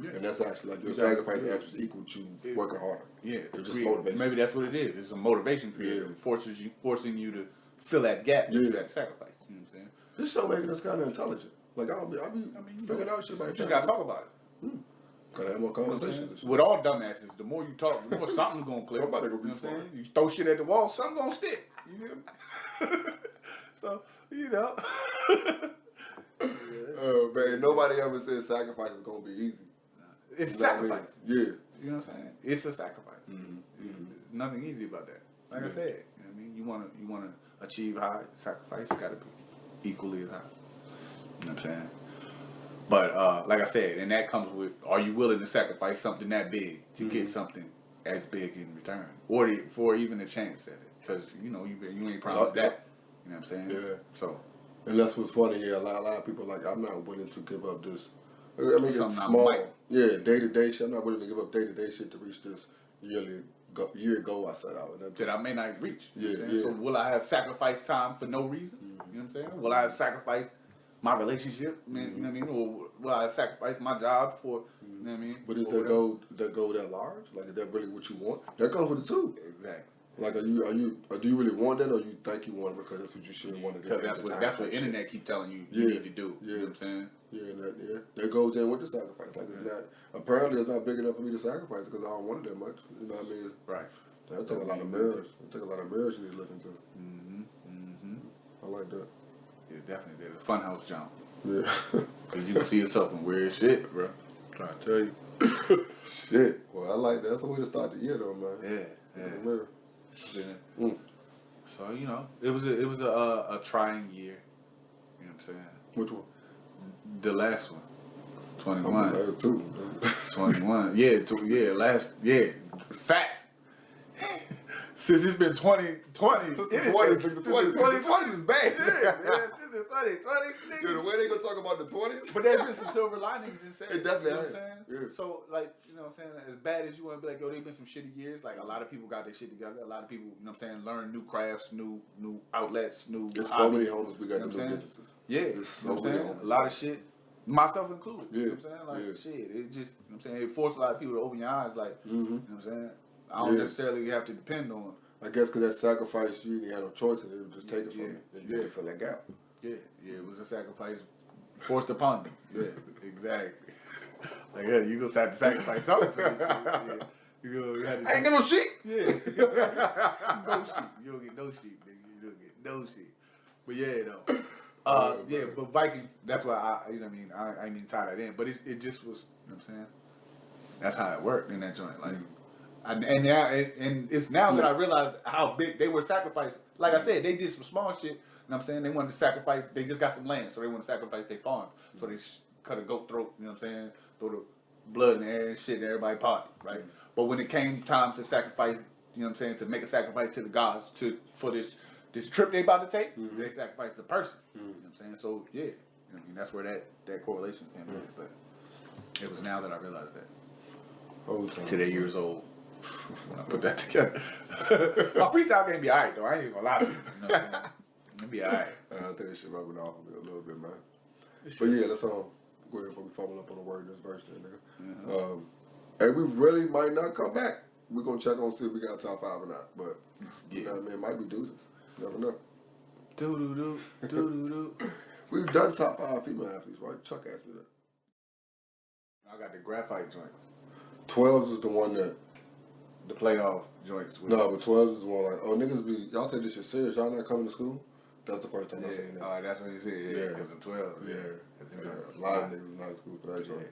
S2: Yeah.
S3: And that's actually, like, your sacrifice actually is equal to working harder.
S2: Yeah.
S3: It's just motivation.
S2: Maybe that's what it is. It's a motivation creator. It forcing you to fill that gap that you had to sacrifice. You know what I'm saying?
S3: This show making us kind of intelligent. Like, I be figuring out shit
S2: You
S3: like
S2: just
S3: that.
S2: got to talk about it.
S3: Gotta have more conversations.
S2: With all dumbasses, the more you talk, the more something's gonna click.
S3: Somebody gonna be
S2: You know what I'm
S3: smart.
S2: saying? You throw shit at the wall, something gonna stick. You hear me? So, you know.
S3: Oh, man. Nobody ever said sacrifice is going to be easy.
S2: It's
S3: You know what I mean?
S2: sacrifice.
S3: Yeah.
S2: You know what I'm saying? It's a sacrifice. Nothing easy about that. Like I said, you know what I mean? You wanna achieve high, sacrifice gotta be equally as high. You know what I'm saying? But like I said, and that comes with, are you willing to sacrifice something that big to get something as big in return, or for even a chance at it? Because you know you ain't promised that. You know what I'm saying?
S3: Yeah.
S2: So
S3: And that's what's funny here. A lot of people are like, I'm not willing to give up this. I mean, it's
S2: Something I
S3: small.
S2: might.
S3: Yeah, day-to-day shit. I'm not willing to give up day-to-day shit to reach this year goal I set out. And
S2: that I may not reach. You know what I'm
S3: Yeah,
S2: saying?
S3: yeah.
S2: So will I have sacrificed time for no reason? You know what I'm saying? Will I have sacrificed my relationship? You know what I mean? Or will I have sacrificed my job for? You know what I mean?
S3: But is
S2: Or
S3: that
S2: whatever.
S3: goal that large? Like, is that really what you want? That comes with it too.
S2: Exactly.
S3: Like, do you really want that, or you think you want it because that's what you should want it?
S2: Because that's what internet keep telling you you need to do.
S3: Yeah.
S2: You know what I'm saying?
S3: Yeah, that goes in with the sacrifice. Like, it's not, apparently it's not big enough for me to sacrifice because I don't want it that much. You know what I mean?
S2: Right.
S3: That take a lot of mirrors. It take a lot of mirrors you need to look into.
S2: Mm-hmm.
S3: I like that.
S2: Yeah, definitely. There's a funhouse jump.
S3: Yeah.
S2: Because you can see yourself in weird shit, bro. I'm trying to tell you.
S3: Shit. Well, I like that. That's a way to start the year, though, man.
S2: Yeah.
S3: Yeah.
S2: Yeah. So, you know, it was a trying year. You know what I'm saying?
S3: Which one?
S2: The last one. 21.
S3: I'm glad too.
S2: 21. Yeah. Facts. Since it's been 2020.
S3: Since the 20s, the 20s is bad.
S2: Yeah, since it's 2020.
S3: Yeah, the way they gonna talk about the 20s.
S2: But there's been some silver linings in saying
S3: It definitely
S2: you know
S3: has.
S2: what I'm saying?
S3: Yeah.
S2: So, like, you know what I'm saying? As bad as you want to be like, yo, they've been some shitty years. Like, a lot of people got their shit together. A lot of people, you know what I'm saying, learn new crafts, new outlets, new
S3: There's so
S2: hobbies.
S3: many homies we got
S2: You know
S3: to
S2: what I'm
S3: do
S2: saying?
S3: businesses.
S2: Yeah,
S3: There's
S2: you
S3: so
S2: know what I'm
S3: many
S2: saying?
S3: homies.
S2: A lot of shit, myself included.
S3: Yeah,
S2: You know what I'm saying? Like,
S3: yeah.
S2: shit, it just, you know what I'm saying? It forced a lot of people to open your eyes. Like,
S3: Mm-hmm.
S2: you know what I'm saying? I don't
S3: Yeah.
S2: necessarily have to depend on.
S3: I guess because that sacrifice, you didn't have no choice, and they would just take it from you. And you
S2: Yeah.
S3: didn't fill that gap.
S2: Yeah, it was a sacrifice forced upon them. Yeah, exactly. Like, yeah, you gonna have to sacrifice something for this shit. Yeah. You have to
S3: I ain't got no sheep.
S2: Yeah. No sheep. You don't get no sheep, nigga. You don't get no sheep. But yeah, though. Yeah, but Vikings, that's why I, you know what I mean? I ain't even tie that in. But it just was, you know what I'm saying? That's how it worked in that joint. Like, and now, and it's now that I realize how big they were sacrificed. Like I said, they did some small shit. You know what I'm saying? They wanted to sacrifice, they just got some land, so they want to sacrifice their farm. So they cut a goat throat, you know what I'm saying? Throw blood in the air and shit, and everybody partied, right? But when it came time to sacrifice, you know what I'm saying, to make a sacrifice to the gods for this trip they about to take, they sacrificed the person. You know what I'm saying? So yeah, I mean that's where that correlation came in. But it was now that I realized that.
S3: Whole time.
S2: Today years old. When I put that together. My freestyle game be alright though. I ain't gonna lie to you. You know what I'm saying? It'll be alright.
S3: I think that shit rubbing off a little bit, man. But yeah, let's go ahead before we follow up on the word in this verse, then, nigga. And we really might not come back. We're gonna check on see if we got top 5 or not. But you know what I mean, it might be deuces. You never know.
S2: Do.
S3: We've done top 5 female athletes, right? Chuck asked me that.
S2: I got the graphite joints.
S3: 12s is the one that.
S2: The playoff joints.
S3: No, but 12s is the one like, oh niggas be y'all take this shit serious. Y'all not coming to school. That's the first time I seen that.
S2: Oh, that's what you said. Yeah, it was a 12.
S3: Yeah.
S2: Yeah.
S3: A lot of niggas not in school for that joint.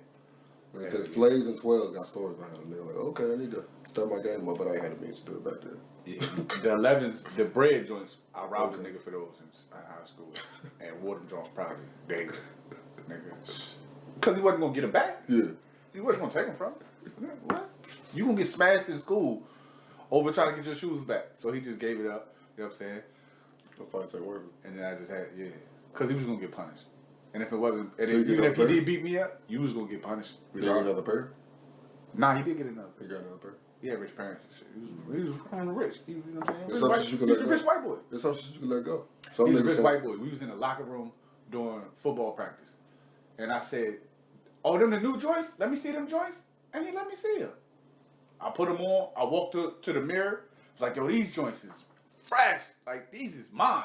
S3: When it
S2: Yeah.
S3: says Flays and 12s got stories behind them. They're like, okay, I need to step my game up, but I ain't had the means to do it back then.
S2: Yeah. The 11s, the bread joints, I robbed a nigga for those in high school. And wore them joints probably daily. Nigga. Because he wasn't going to get them back.
S3: Yeah.
S2: He wasn't going to take them from him. What? You going to get smashed in school over trying to get your shoes back. So he just gave it up. You know what I'm saying?
S3: The fights ain't working.
S2: And then I just had, because he was going to get punished. And if it wasn't, and
S3: Did he
S2: even
S3: get
S2: if he
S3: another
S2: did beat me up, you was going to get punished.
S3: Did he get another pair?
S2: Nah, he did get another.
S3: He got another pair.
S2: He had rich parents and shit. He was kind of rich. You know what I'm saying?
S3: It's something you can
S2: He was
S3: let
S2: a
S3: go.
S2: rich white boy.
S3: It's some shit you can let go.
S2: He
S3: Some
S2: was a
S3: niggas
S2: rich
S3: can't.
S2: white boy. We was in the locker room during football practice. And I said, oh, them the new joints? Let me see them joints. And he let me see them. I put them on. I walked to the mirror. I was like, yo, these joints is fresh. Like, these is mine.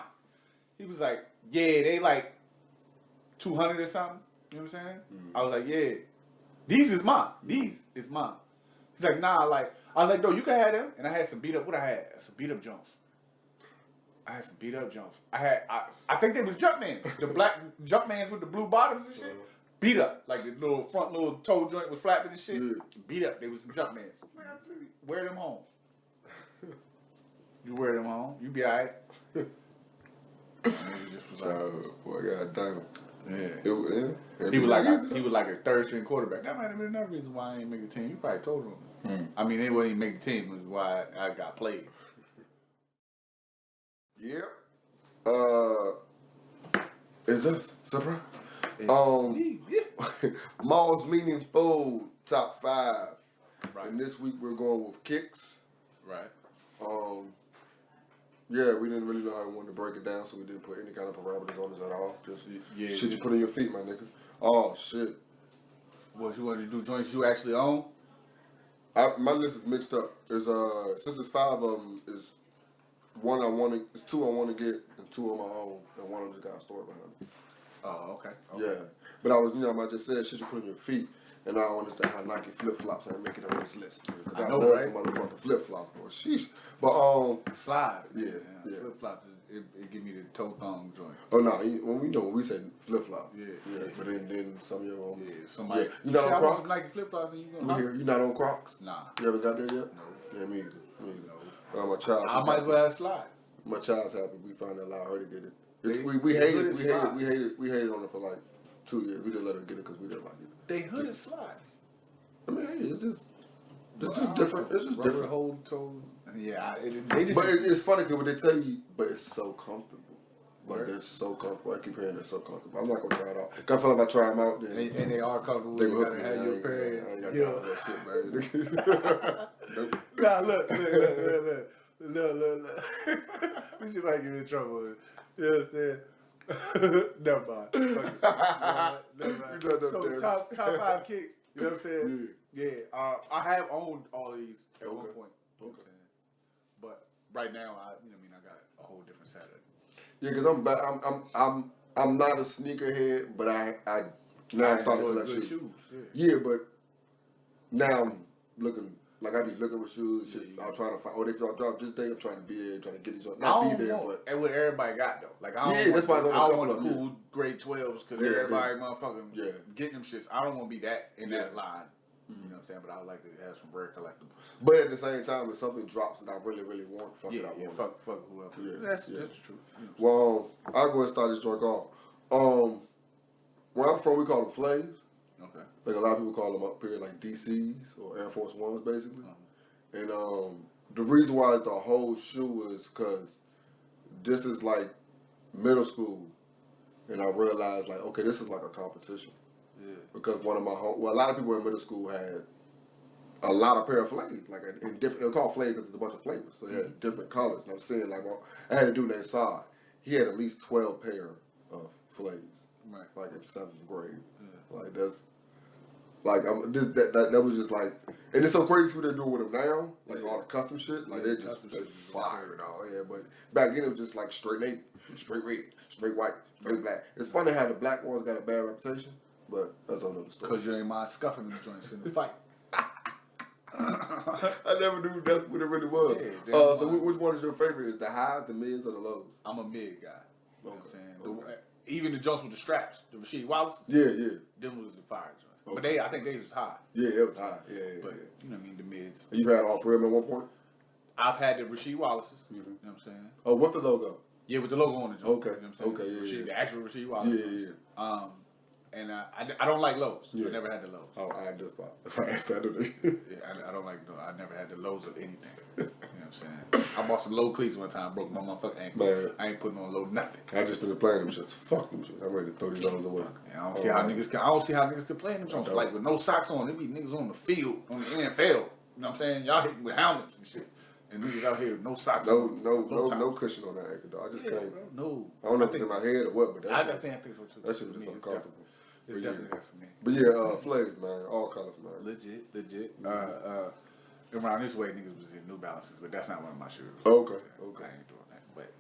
S2: He was like, yeah, they like 200 or something. You know what I'm saying?
S3: Mm-hmm.
S2: I was like, yeah, these is mine. These is mine. He's like, nah, like, I was like, no, you can have them. And I had some beat up, what I had? Some beat up Jones. I had some beat up Jones. I think they was Jumpmans. The black Jumpmans with the blue bottoms and shit. Beat up. Like the little front little toe joint was flapping and shit.
S3: Yeah.
S2: Beat up. They was some Jumpmans. Wear them home. You wear them home. You be alright.
S3: Boy, god damn.
S2: Yeah. He was like a third string quarterback. That might have been another reason why I ain't make the team. You probably told him. I mean, they wouldn't even make the team. Was why I got played.
S3: Yeah. Is us surprise?
S2: Yeah.
S3: Most meaningful top 5.
S2: Right.
S3: And this week we're going with kicks.
S2: Right.
S3: Yeah, we didn't really know how we wanted to break it down, so we didn't put any kind of parameters on this at all. Just shit you put in your feet, my nigga. Oh shit.
S2: What you want to do? Joints you actually own?
S3: My list is mixed up. There's since it's 5 of them, is one I want to, it's 2 I want to get, and 2 on my own, and 1 of them just got a story behind it.
S2: Oh, okay.
S3: Yeah, but I was, I just said shit you put in your feet, and I don't understand how Nike flip flops ain't making it on this list. I
S2: know,
S3: love
S2: right?
S3: some motherfucking flip flops, boy. Sheesh. But
S2: Slides.
S3: Yeah.
S2: Flip flops. It give me the toe thong joint.
S3: Oh no, when we said flip flop.
S2: Yeah.
S3: But then some of your own.
S2: Yeah. Somebody.
S3: Yeah. You not on
S2: I want
S3: Crocs?
S2: some Nike flip flops and you
S3: You
S2: gonna.
S3: here? You not on Crocs?
S2: Nah.
S3: You haven't got there yet?
S2: No.
S3: Yeah, me either.
S2: No.
S3: My child.
S2: I might as well have a slide.
S3: My child's happy. We finally allowed her to get it.
S2: They-
S3: We
S2: they
S3: hated
S2: hooded
S3: on it for like 2 years. We didn't let her get it because we didn't like it.
S2: They hooded slides.
S3: I mean, hey, it's just different. It's just
S2: Rubber
S3: different.
S2: hold toe. Yeah, they just.
S3: But it's funny because when they tell you, but it's so comfortable. Like,
S2: Word.
S3: they're so comfortable. I keep hearing they're so comfortable. I'm not going to try it out. I feel like if I try them out, then
S2: and they are comfortable.
S3: they
S2: You
S3: will
S2: gotta
S3: hook me.
S2: have your pair.
S3: I ain't got time for that shit, man. Nope.
S2: Nah, look. We should might get in trouble. You know what I'm saying? Never mind. Never mind.
S3: You know them
S2: So
S3: damn-
S2: top 5 kicks. You know what I'm saying?
S3: Yeah.
S2: Yeah. I have owned all of these at one
S3: Okay.
S2: point. You know what I'm saying? But right now, I got a whole different side of it.
S3: Yeah, because I'm not a sneakerhead, but I now I'm starting to collect
S2: good
S3: shoes.
S2: Yeah.
S3: Yeah, but now I'm looking. Like, I be looking with shoes. Just,
S2: Yeah.
S3: I'm trying to find. Oh, if y'all drop this day, I'm trying to be there, trying to get these.
S2: I
S3: Not
S2: don't
S3: be there,
S2: want
S3: but
S2: what everybody got though. Like I don't
S3: Yeah,
S2: want
S3: that's why there's only a
S2: I don't
S3: couple
S2: want
S3: of
S2: the
S3: them,
S2: cool grade 12s because
S3: Yeah,
S2: everybody motherfucking
S3: Yeah.
S2: getting them shits. I don't want to be that in that
S3: Yeah.
S2: line. You know what I'm saying? But I would like to have some rare collectibles.
S3: but at the same time, if something drops that I really, really want, fuck it, I want it.
S2: fuck whoever.
S3: Yeah,
S2: That's
S3: yeah.
S2: just the truth. You know.
S3: Well, I'll go and start this joint off. Where I'm from, we call them flames.
S2: Okay.
S3: Like a lot of people call them up here like DCs or Air Force Ones, basically. And the reason why it's the whole shoe is because this is like middle school, and I realized like, okay, this is like a competition.
S2: Yeah.
S3: Because one of my a lot of people in middle school had a lot of pair of flames, like in different. They're called flames because it's a bunch of flavors, so they had different colors. And I'm saying like, well, I had a dude named Saad. He had at least 12 pair of flames,
S2: Right.
S3: like in 7th grade.
S2: Yeah.
S3: Like that's like that was just like, and it's so crazy what they're doing with them now, like all the custom shit. Like they're just fire and all, yeah. But back then it was just like straight navy, straight red, straight white, straight black. It's funny how the black ones got a bad reputation, but that's another story.
S2: Because you ain't mind scuffing them joints in the fight.
S3: I never knew that's what it really was.
S2: Yeah,
S3: So which one is your favorite? Is the highs, the mids, or the lows?
S2: I'm a mid guy. You know what I'm saying?
S3: Okay.
S2: Even the joints with the straps, the Rasheed Wallace's,
S3: Yeah.
S2: them was the fire joint.
S3: Okay.
S2: But I think they was high.
S3: Yeah, it was high. Yeah.
S2: But, you know what I mean, the mids.
S3: You had all three of them at one point?
S2: I've had the Rasheed Wallace's,
S3: Mm-hmm.
S2: you know what I'm saying?
S3: Oh, what's the logo?
S2: Yeah, with the logo on the joint.
S3: Okay.
S2: You know what I'm saying?
S3: Okay, yeah.
S2: The actual Rasheed Wallace.
S3: Yeah.
S2: And I don't like lows.
S3: Yeah.
S2: I never had the lows.
S3: Oh, I just thought. I asked that today.
S2: Yeah, I don't like. I never had the lows of anything. You know what I'm saying? I bought some low cleats one time, broke my motherfucking ankle.
S3: Man.
S2: I ain't putting on low nothing.
S3: I just finished playing them shits. Fuck them shits. I'm ready to throw these dollars away.
S2: I don't see how niggas can. I don't see how niggas can play in them joints like with no socks on. There be niggas on the field on the NFL. You know what I'm saying? Y'all hitting with helmets and shit, and niggas out here with no socks on.
S3: No cushion on that ankle, dog. I just can't.
S2: Bro, no.
S3: I don't know if it's in my head or what, but that shit.
S2: I think so too.
S3: That shit was just uncomfortable.
S2: It's definitely there for me.
S3: But yeah, flags, man. All colors, man.
S2: Legit. Around this way, niggas was in New Balances, but that's not one of my shoes.
S3: Okay.
S2: I ain't doing that. But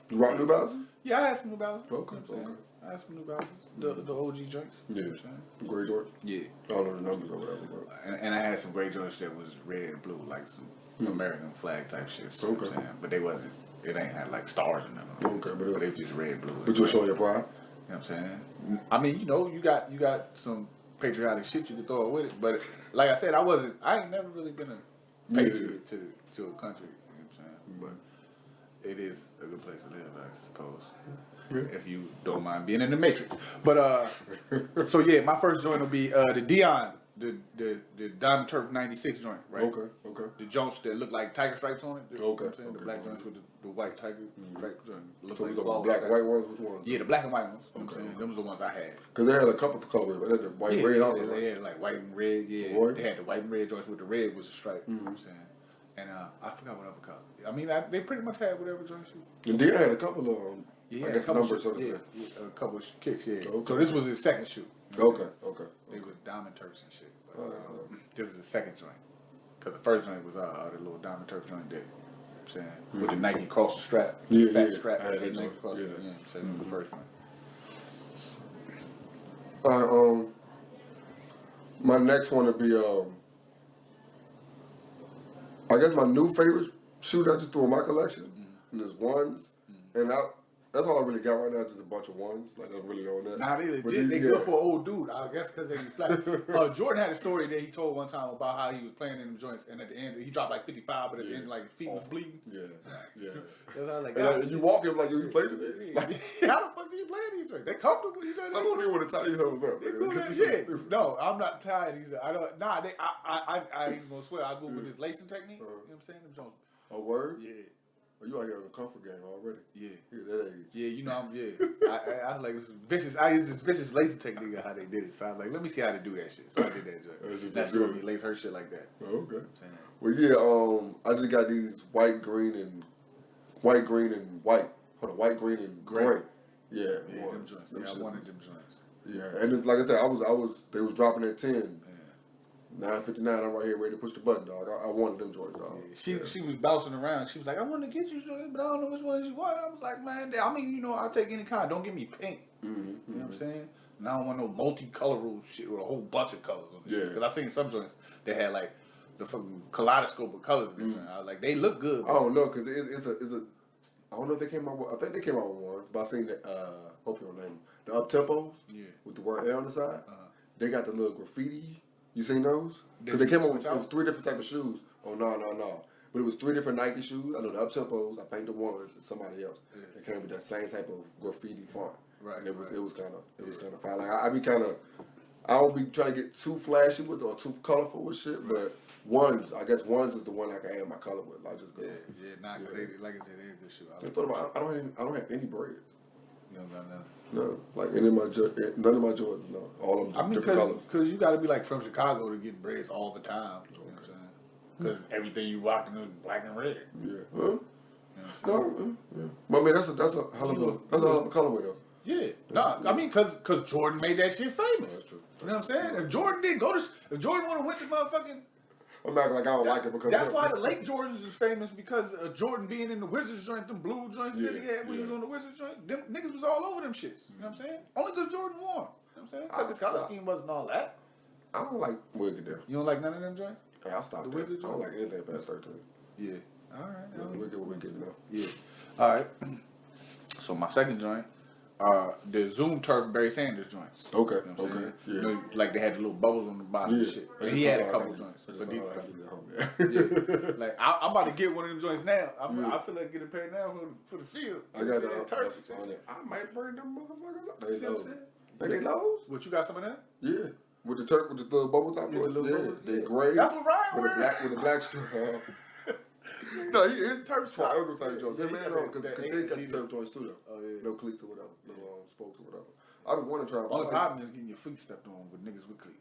S3: You rock New Balances?
S2: yeah, I had some New Balances.
S3: Okay,
S2: You know what I'm saying?
S3: okay.
S2: I had some New Balances. The OG joints.
S3: Yeah.
S2: You know what I'm saying?
S3: Gray George?
S2: Yeah.
S3: I don't know the numbers or whatever, bro.
S2: And I had some gray joints that was red and blue, like some American flag type shit. So you know what I'm saying? But they wasn't. It ain't had like stars in them.
S3: Okay,
S2: but they was just red and blue.
S3: But you were showing your pride?
S2: You know what I'm saying? I mean, you know, you got some patriotic shit you can throw with it. But like I said, I ain't never really been a patriot to a country. You know what I'm saying? But it is a good place to live, I suppose. Yeah. If you don't mind being in the Matrix. But so yeah, my first joint will be the Dion, the Diamond Turf 96 joint, right?
S3: Okay.
S2: The joints that look like tiger stripes on it. You know what I'm
S3: Okay.
S2: saying? The black joints with the white tiger stripe joint. Look
S3: So
S2: like
S3: these are
S2: balls
S3: black,
S2: stripes.
S3: white ones? Which ones?
S2: Yeah, the black and white ones. You know
S3: Okay.
S2: what I'm saying? Them was the ones I had.
S3: Because they had a couple of colors, but they had the white, red also.
S2: They had like white and red, yeah.
S3: Right.
S2: They had the white and red joints with the red was a stripe. You know what I'm saying? And I forgot what other color. I mean, they pretty much had whatever joints you.
S3: And then had a couple of
S2: Yeah,
S3: I guess numbers, so to say.
S2: a couple of kicks, yeah.
S3: Okay.
S2: So this was his second shoe.
S3: Okay.
S2: They was Diamond Turfs and shit. But, this was the second joint. Because the first joint was the little Diamond Turf joint there. You know what I'm saying? With the Nike cross the strap. Fat strap.
S3: I had that
S2: Nike
S3: joint.
S2: cross
S3: Yeah.
S2: You know what I'm saying? The first one.
S3: My next one would be I guess my new favorite shoe that I just threw in my collection, and there's ones, and that's all I really got right now, just a bunch of ones, like I'm really on that.
S2: Nah, they
S3: But
S2: legit. They
S3: yeah.
S2: good for an old dude. I guess because they flat. Jordan had a story that he told one time about how he was playing in the joints, and at the end he dropped like 55, but at the end like feet was bleeding.
S3: Yeah.
S2: And I was like,
S3: And you walk him like you played in this. Like,
S2: how the fuck do you play these joints? They comfortable, you know.
S3: I don't even want to tell you what's up.
S2: They
S3: Man.
S2: cool as shit. No, I'm not tired. I don't. Nah, I ain't gonna swear. I Google this lacing technique. You know what I'm saying? Them joints.
S3: A word?
S2: Yeah.
S3: Oh, you out here on the comfort game already?
S2: Yeah.
S3: That age.
S2: Yeah, you know I was like this vicious. I used this vicious lacing technique of how they did it. So I was like, let me see how to do that shit. So I did that joint. That's gonna be lace her shit like that.
S3: Oh, okay.
S2: Saying.
S3: Well, yeah. I just got these white, green, and white. Hold on, white, green, and gray. Yeah,
S2: Yeah, them joints. Yeah, I wanted them joints.
S3: Yeah, and it's, like I said, they was dropping at 10. 9:59. I'm right here ready to push the button, dog. I wanted them joints, dog.
S2: Yeah. She was bouncing around. She was like, I want to get you joints, but I don't know which ones you want. I was like, man, I mean, you know, I'll take any kind. Don't give me pink. You know what I'm saying? And I don't want no multicoloral shit with a whole bunch of colors on it.
S3: Yeah.
S2: Because I seen some joints that had like the fucking kaleidoscope of colors. I was like, they look good.
S3: I don't know, because it's a. I don't know if they came out with. I think they came out with one, but I seen that. Hope you don't name them. The up tempos.
S2: Yeah.
S3: With the word L on the side. They got the little graffiti. You seen those? Because
S2: Did
S3: they
S2: you
S3: came out with
S2: switch out?
S3: 3 different types of shoes. Oh no! But it was 3 different Nike shoes. I know the up tempos. I think the ones and somebody else.
S2: Yeah.
S3: They came with that same type of graffiti font.
S2: Right.
S3: And it was kind of fire. Like I be kind of I don't be trying to get too flashy with or too colorful with shit, but ones, I guess ones is the one I can add my color with. I just go.
S2: Like I said, they're a good shoe.
S3: I thought about. I don't have any braids.
S2: You don't got none.
S3: No, like any of my none of my Jordans. No, all of them just different colors.
S2: Because you got to be like from Chicago to get braids all the time. You know what I'm saying? Because everything you rocking is black and red.
S3: Yeah. Huh? No. Yeah. But I mean, that's a hell of a colorway though.
S2: Yeah. I mean, because Jordan made that shit famous.
S3: That's true.
S2: You know what I'm saying? If Jordan didn't go to, if Jordan would have went to motherfucking.
S3: I'm acting like I don't like it because
S2: that's why the Lake Jordans is famous because Jordan being in the Wizards joint, them blue joints that he had when he was on the Wizards joint, them niggas was all over them shits. You know what I'm saying? Only because Jordan won. You know what I'm saying? Because the color scheme wasn't all that.
S3: I don't like Wicked there.
S2: You don't like none of them joints?
S3: Hey, I'll stop
S2: the
S3: there. I
S2: Wizards
S3: don't
S2: joint?
S3: like anything past 13.
S2: Yeah. All right.
S3: Yeah, Wicked now.
S2: Yeah. All right. So my second joint, the Zoom Turf Barry Sanders joints.
S3: Okay.
S2: You know what I'm saying?
S3: Yeah.
S2: You know, like they had the little bubbles on the bottom and shit. But he had a couple joints. Yeah. Like I'm about to get one of them joints now. I feel like getting paid now for the field.
S3: I got
S2: Turf.
S3: I might burn them motherfuckers up.
S2: See what I'm saying?
S3: They lows?
S2: What, you got some of that?
S3: Yeah. With the turf, with the little bubble top.
S2: Yeah, the little bubble.
S3: They gray.
S2: That's what Ryan
S3: with the black strip. No, his turf side. Uncle type joints. Hey man, because they got the turf joints too though.
S2: Oh yeah.
S3: No cleats or whatever. No spokes or whatever. I been wanting to try.
S2: Only problem is getting your feet stepped on with niggas with cleats.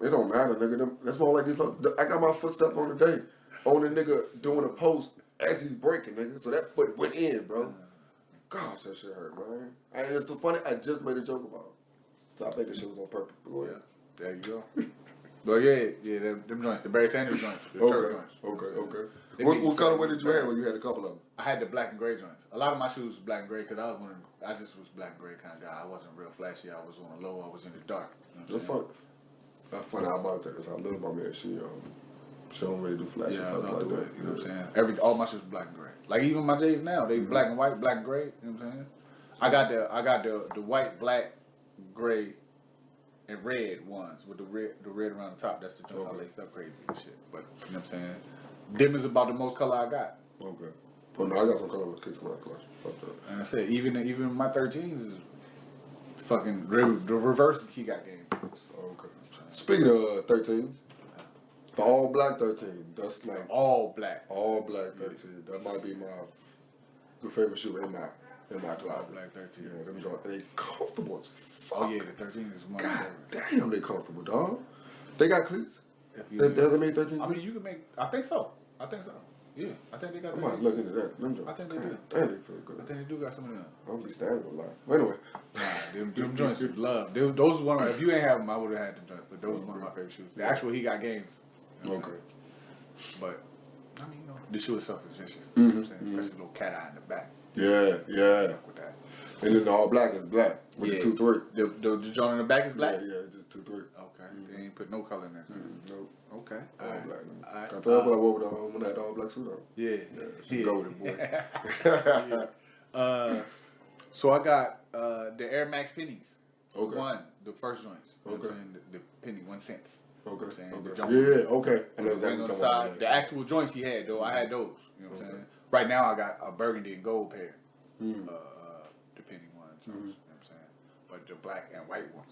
S3: It don't matter, nigga. That's more like this. I got my foot stepped on today. On the nigga doing a post as he's breaking, nigga. So that foot went in, bro. Gosh, that shit hurt, man. And it's so funny. I just made a joke about it. So I think the shit was on purpose. Go ahead.
S2: Yeah, there you go. But yeah, them joints, the Barry Sanders joints, the turf joints.
S3: Okay. What colorway did you have when you had a couple of them?
S2: I had the black and gray joints. A lot of my shoes was black and gray because I just was black and gray kind of guy. I wasn't real flashy. I was on the low. I was in the dark. You know
S3: That's funny. That's funny. I'm about to take this. I love my man. She don't really do flashy stuff like that.
S2: You know what I'm saying? All my shoes was black and gray. Like even my J's now, they black and white, black and gray. You know what I'm saying? I got the white, black, gray, and red ones with the red around the top. That's the joints I laced up crazy and shit. But you know what I'm saying? Them is about the most color I got.
S3: Okay. Well, no, I got some color with kicks when I clutch.
S2: And I said even my 13s is fucking the reverse key got game.
S3: Okay. Speaking of 13s, the all black 13. That's like
S2: all black
S3: 13. That might be my favorite shoe in my closet.
S2: All black 13.
S3: Yeah, them joints. They comfortable as fuck.
S2: Oh yeah, the 13 is one.
S3: God damn, they comfortable, dog. They got cleats.
S2: They
S3: made 13 cleats?
S2: I mean, you can make. I think so. Yeah, I think they got.
S3: I might look into that. Them joints.
S2: I think they do.
S3: Damn, they feel good.
S2: I think they do got some of them.
S3: I don't be standing a lot. But anyway.
S2: Nah, them joints is love. Those is one of my, if you ain't have them, I would have had the joints. But those are one of my favorite shoes. The actual he got games. You know what I'm saying? But I mean, the shoe itself is vicious. You know what I'm saying? Especially the little cat eye in the back.
S3: Yeah.
S2: With that.
S3: And then the all black is black with the 2-3.
S2: The joint in the back is black.
S3: Yeah, it's just 2-3.
S2: Okay, they ain't put no color in that.
S3: Nope.
S2: Okay,
S3: All
S2: right.
S3: black.
S2: All right.
S3: I told you what I wore when I had the all black suit on.
S2: Yeah,
S3: She go with it, boy.
S2: So I got the Air Max pennies.
S3: Okay.
S2: The first joints. You know what I'm saying? The penny 1 cent.
S3: Okay.
S2: You know what I'm saying?
S3: Okay.
S2: The jump.
S3: Yeah, okay. I know
S2: The
S3: exactly
S2: ring on
S3: what
S2: the
S3: you're talking
S2: side.
S3: about.
S2: The actual joints he had though, I had those. You know what I'm saying? Right now I got a burgundy and gold pair. The penny ones. You know what I'm saying? But the black and white ones.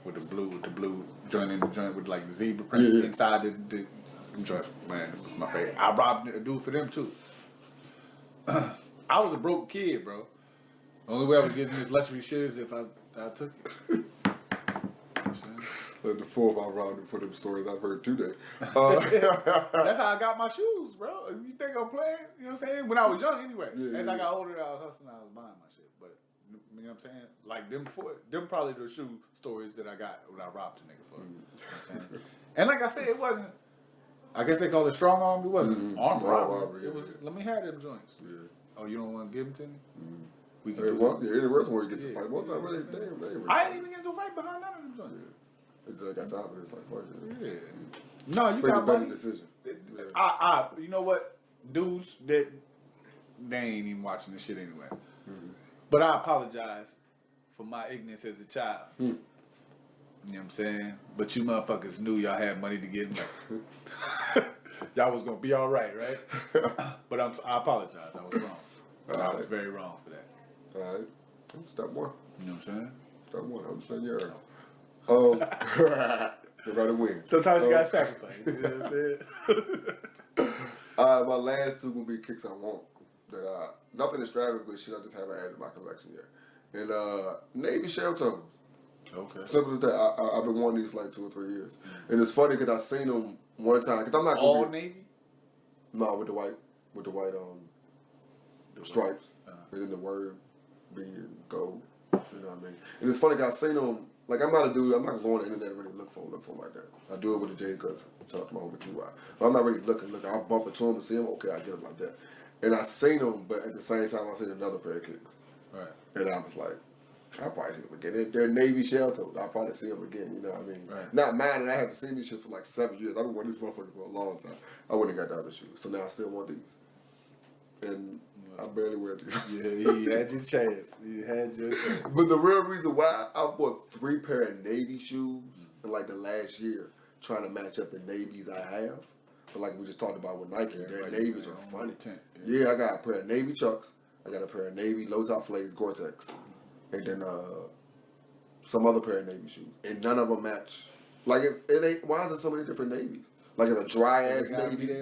S2: With the blue joint in the joint with like the zebra print inside the joint. Man, my favorite. I robbed a dude for them too. I was a broke kid, bro. The only way I was getting this luxury shit is if I took it. You know what I'm saying?
S3: Like the 4th I robbed for them stories I've heard today.
S2: That's how I got my shoes, bro. You think I'm playing? You know what I'm saying? When I was young, anyway. As I got older, I was hustling. I was buying my shit. But you know what I'm saying? Like them probably the shoe stories that I got when I robbed a nigga for. You know what I'm saying? And like I said, it wasn't. I guess they call it strong arm. It wasn't armed robbery. It was. Let me have them joints.
S3: Yeah.
S2: Oh, you don't want to give them to me? We can.
S3: Any rest where you get to fight. Once I really damn.
S2: I ain't even get into a fight behind none of them joints.
S3: It's like I got time for this. Like, fuck it.
S2: Yeah. No, you
S3: Make
S2: got
S3: a better
S2: money.
S3: decision.
S2: You know what? Dudes that they ain't even watching this shit anyway. But I apologize for my ignorance as a child. You know what I'm saying? But you motherfuckers knew y'all had money to get back. Y'all was gonna be all right? But I apologize. I was wrong. I was very wrong for that.
S3: All right. Step 1.
S2: You know what I'm saying?
S3: Step 1. Understand your errors. They rather win.
S2: Sometimes you gotta sacrifice. You know what I'm saying?
S3: My last two will be kicks I want. That nothing extravagant, but shit I just haven't added to my collection yet. And Navy shell toes.
S2: Okay.
S3: Simple as that. I've been wanting these for like 2 or 3 years, and it's funny because I seen them one time. Cause I'm not
S2: all Navy.
S3: No, with the white stripes, and then the word being gold. You know what I mean? And it's funny because I seen them. Like I'm not a dude. I'm not going on the internet to really look for them like that. I do it with the J because shout out to my homie T.Y. But I'm not really looking. I'll bump into them and see them. Okay, I get them like that. And I seen them, but at the same time I seen another pair of kicks.
S2: Right.
S3: And I was like, I'll probably see them again. They're Navy shell toes. I'll probably see them again. You know what I mean?
S2: Right.
S3: Not mine, and I haven't seen these shits for like 7 years. I've been wearing these motherfuckers for a long time. I wouldn't have got the other shoes, so now I still want these. And I barely wear these.
S2: Yeah, you had your chance.
S3: But the real reason why I bought 3 pair of Navy shoes in like the last year, trying to match up the Navies I have. But like we just talked about with Nike, their Navies are funny. Yeah, I got a pair of Navy Chucks. I got a pair of Navy low top flays Gore-Tex, and then some other pair of Navy shoes, and none of them match. Like it ain't. Why is there so many different Navies? Like it's a dry ass Navy.
S2: They